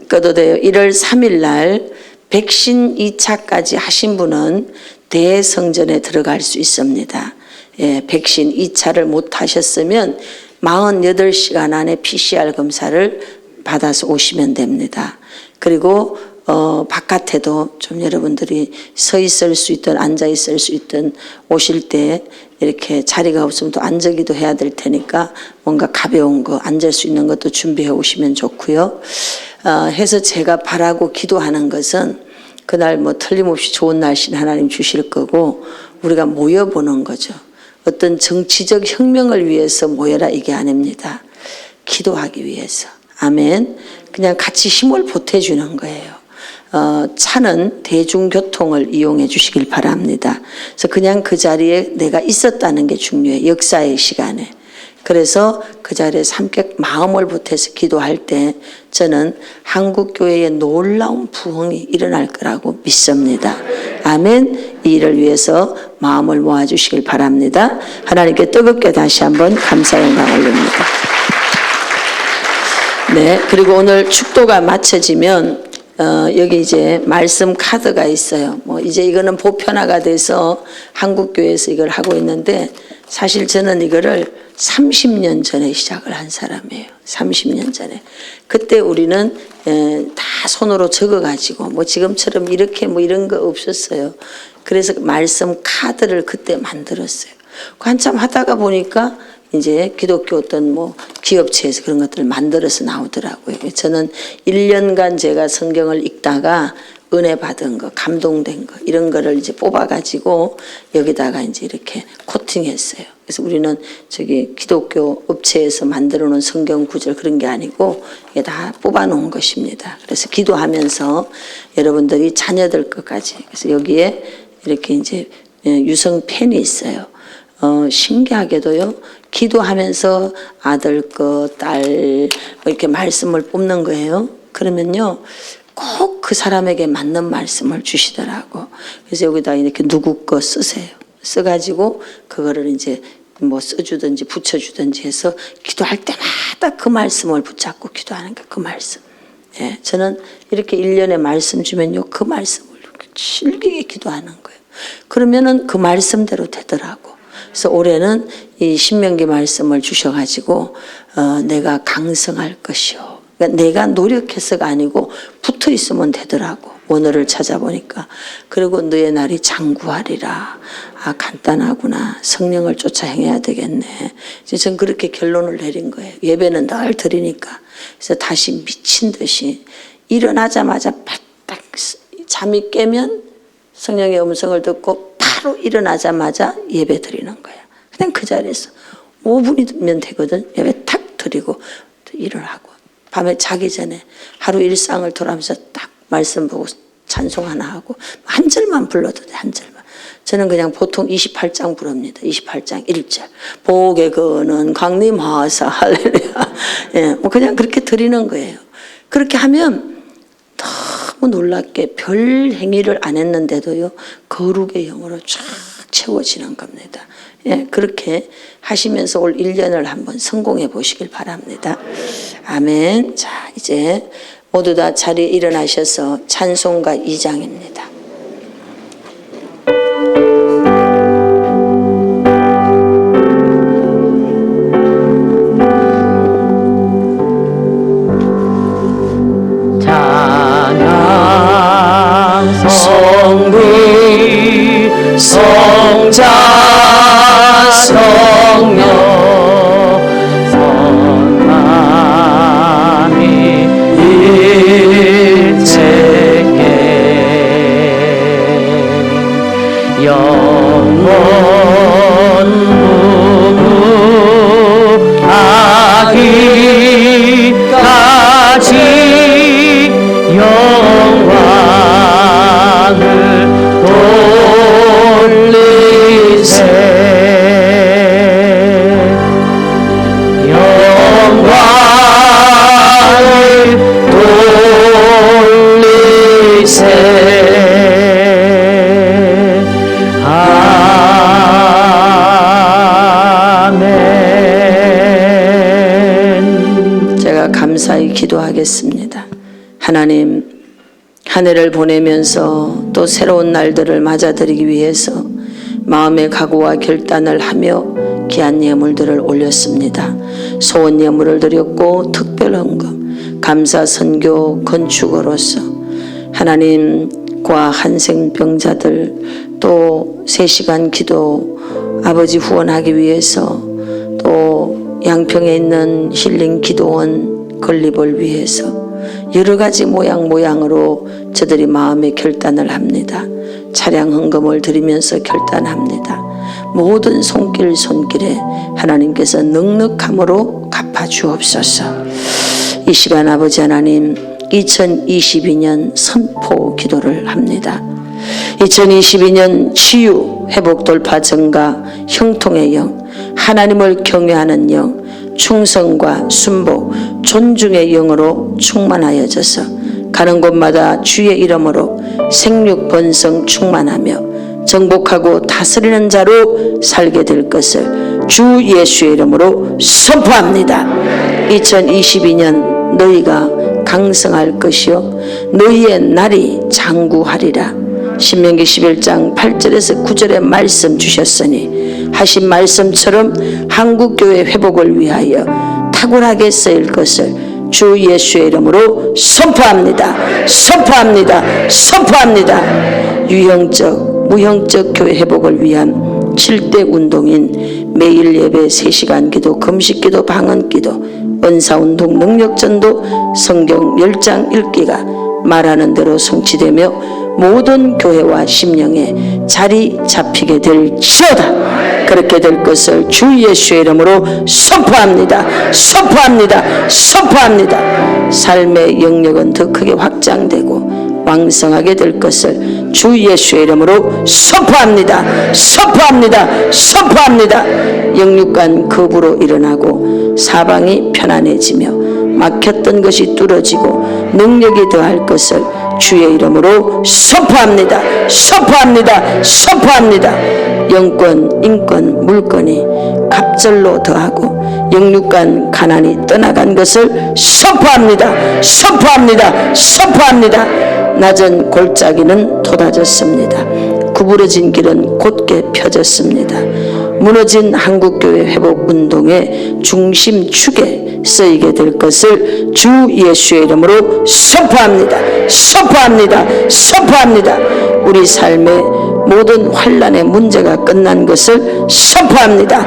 꺼도 돼요. 1월 3일 날 백신 2차까지 하신 분은 대성전에 들어갈 수 있습니다. 예, 백신 2차를 못 하셨으면 48시간 안에 PCR 검사를 받아서 오시면 됩니다. 그리고 바깥에도 좀 여러분들이 서 있을 수 있든 앉아 있을 수 있든 오실 때 이렇게 자리가 없으면 또 앉기도 해야 될 테니까 뭔가 가벼운 거 앉을 수 있는 것도 준비해 오시면 좋고요. 해서 제가 바라고 기도하는 것은 그날 뭐 틀림없이 좋은 날씨는 하나님 주실 거고 우리가 모여보는 거죠. 어떤 정치적 혁명을 위해서 모여라 이게 아닙니다. 기도하기 위해서. 아멘. 그냥 같이 힘을 보태주는 거예요. 차는 대중교통을 이용해 주시길 바랍니다. 그래서 그냥 그 자리에 내가 있었다는 게 중요해요. 역사의 시간에. 그래서 그 자리에서 함께 마음을 보태서 기도할 때 저는 한국교회에 놀라운 부흥이 일어날 거라고 믿습니다. 아멘. 이 일을 위해서 마음을 모아주시길 바랍니다. 하나님께 뜨겁게 다시 한번 감사 영광 올립니다. 네, 그리고 오늘 축도가 마쳐지면 여기 이제 말씀 카드가 있어요. 뭐 이제 이거는 보편화가 돼서 한국교회에서 이걸 하고 있는데 사실 저는 이거를 30년 전에 시작을 한 사람이에요. 30년 전에. 그때 우리는 다 손으로 적어가지고 뭐 지금처럼 이렇게 뭐 이런 거 없었어요. 그래서 말씀 카드를 그때 만들었어요. 한참 하다가 보니까 이제 기독교 어떤 뭐 기업체에서 그런 것들을 만들어서 나오더라고요. 저는 1년간 제가 성경을 읽다가 은혜 받은 거, 감동된 거 이런 거를 이제 뽑아가지고 여기다가 이제 이렇게 코팅했어요. 그래서 우리는 저기 기독교 업체에서 만들어 놓은 성경 구절 그런 게 아니고 이게 다 뽑아 놓은 것입니다. 그래서 기도하면서 여러분들이 자녀들 것까지 그래서 여기에 이렇게 이제 유성 펜이 있어요. 신기하게도요. 기도하면서 아들 거, 딸 이렇게 말씀을 뽑는 거예요. 그러면요. 꼭 그 사람에게 맞는 말씀을 주시더라고. 그래서 여기다 이렇게 누구 거 쓰세요. 써가지고 그거를 이제 뭐 써주든지 붙여주든지 해서 기도할 때마다 그 말씀을 붙잡고 기도하는 거 그 말씀. 예, 저는 이렇게 1년에 말씀 주면요. 그 말씀을 즐기게 기도하는 거예요. 그러면은 그 말씀대로 되더라고. 그래서 올해는 이 신명기 말씀을 주셔가지고 내가 강성할 것이요. 그러니까 내가 노력해서가 아니고 붙어 있으면 되더라고. 원어를 찾아보니까. 그리고 너의 날이 장구하리라. 아 간단하구나. 성령을 쫓아 행해야 되겠네. 이제 전 그렇게 결론을 내린 거예요. 예배는 늘 드리니까. 그래서 다시 미친 듯이 일어나자마자 바짝 잠이 깨면 성령의 음성을 듣고 바로 일어나자마자 예배 드리는 거야. 그냥 그 자리에서 5분이면 되거든. 예배 탁 드리고 일어나고 밤에 자기 전에 하루 일상을 돌아가면서 딱 말씀 보고 찬송 하나 하고 한 절만 불러도 돼. 한 절만. 저는 그냥 보통 28장 부릅니다. 28장 1절. 복에 거는 강림하사 할렐루야. 예, 뭐 그냥 그렇게 드리는 거예요. 그렇게 하면 너무 놀랍게 별 행위를 안 했는데도요. 거룩의 영으로 쫙 채워지는 겁니다. 예, 그렇게 하시면서 올 1년을 한번 성공해 보시길 바랍니다. 아멘. 자, 이제 모두 다 자리에 일어나셔서 찬송가 2장입니다. 찬양 성부 성자 성령 성삼위 일체께 영원 무궁하기까지 영광을 돌리세 영광을 돌리세 아멘. 제가 감사히 기도하겠습니다. 하나님, 한 해를 보내면서 또 새로운 날들을 맞아들이기 위해서 마음의 각오와 결단을 하며 귀한 예물들을 올렸습니다. 소원 예물을 드렸고 특별 헌금, 감사 선교 건축으로서 하나님과 한생병자들 또 3시간 기도 아버지 후원하기 위해서 또 양평에 있는 힐링 기도원 건립을 위해서 여러 가지 모양으로 저들이 마음의 결단을 합니다. 차량 헌금을 드리면서 결단합니다. 모든 손길에 하나님께서 넉넉함으로 갚아주옵소서. 이 시간 아버지 하나님 2022년 선포 기도를 합니다. 2022년 치유, 회복, 돌파, 증가, 형통의 영, 하나님을 경외하는 영, 충성과 순복, 존중의 영으로 충만하여져서 가는 곳마다 주의 이름으로 생육 번성 충만하며 정복하고 다스리는 자로 살게 될 것을 주 예수의 이름으로 선포합니다. 2022년 너희가 강성할 것이요 너희의 날이 장구하리라. 신명기 11장 8절에서 9절의 말씀 주셨으니 하신 말씀처럼 한국교회 회복을 위하여 탁월하게 쓰일 것을 주 예수의 이름으로 선포합니다. 선포합니다. 유형적, 무형적 교회 회복을 위한 7대 운동인 매일 예배 3시간 기도, 금식 기도, 방언 기도, 은사운동, 능력전도, 성경 10장 읽기가 말하는 대로 성취되며 모든 교회와 심령에 자리 잡히게 될지어다. 그렇게 될 것을 주 예수의 이름으로 선포합니다. 삶의 영역은 더 크게 확장되고 왕성하게 될 것을 주 예수의 이름으로 선포합니다. 영육간 겁으로 일어나고 사방이 편안해지며 막혔던 것이 뚫어지고 능력이 더할 것을 주의 이름으로 선포합니다. 영권, 인권, 물권이 갑절로 더하고 영육간 가난이 떠나간 것을 선포합니다. 낮은 골짜기는 돋아졌습니다. 구부러진 길은 곧게 펴졌습니다. 무너진 한국교회 회복운동의 중심축에 쓰이게 될 것을 주 예수의 이름으로 선포합니다. 우리 삶의 모든 환난의 문제가 끝난 것을 선포합니다.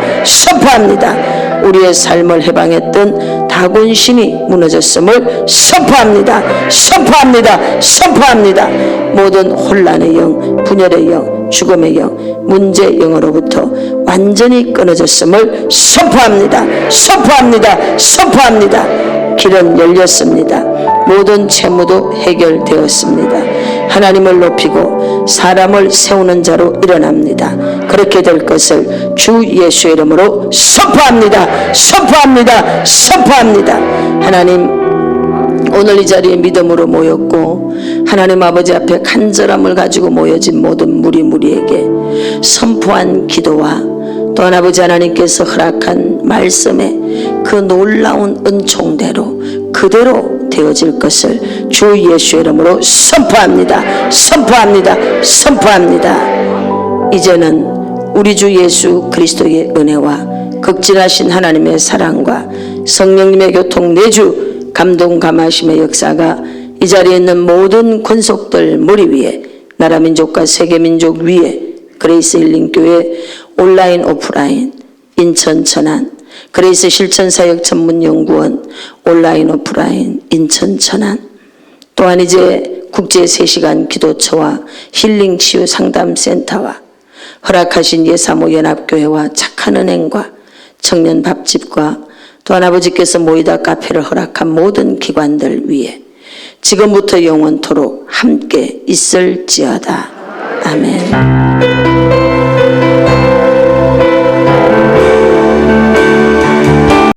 우리의 삶을 해방했던 다곤신이 무너졌음을 선포합니다. 모든 혼란의 영, 분열의 영, 죽음의 영, 문제 영으로부터 완전히 끊어졌음을 선포합니다. 길은 열렸습니다. 모든 채무도 해결되었습니다. 하나님을 높이고 사람을 세우는 자로 일어납니다. 그렇게 될 것을 주 예수의 이름으로 선포합니다. 하나님, 오늘 이 자리에 믿음으로 모였고 하나님 아버지 앞에 간절함을 가지고 모여진 모든 무리에게 선포한 기도와 또한 아버지 하나님께서 허락한 말씀에 그 놀라운 은총대로 그대로 되어질 것을 주 예수의 이름으로 선포합니다. 이제는 우리 주 예수 그리스도의 은혜와 극진하신 하나님의 사랑과 성령님의 교통 내주 감동 감하심의 역사가 이 자리에 있는 모든 권속들 머리 위에, 나라 민족과 세계 민족 위에, 그레이스 힐링교회 온라인 오프라인 인천 천안 그레이스 실천사역 전문연구원 온라인 오프라인 인천 천안, 또한 이제 국제 3시간 기도처와 힐링 치유 상담센터와 허락하신 예사모 연합교회와 착한 은행과 청년 밥집과 또한 아버지께서 모이다 카페를 허락한 모든 기관들 위에 지금부터 영원토록 함께 있을지어다. 아멘.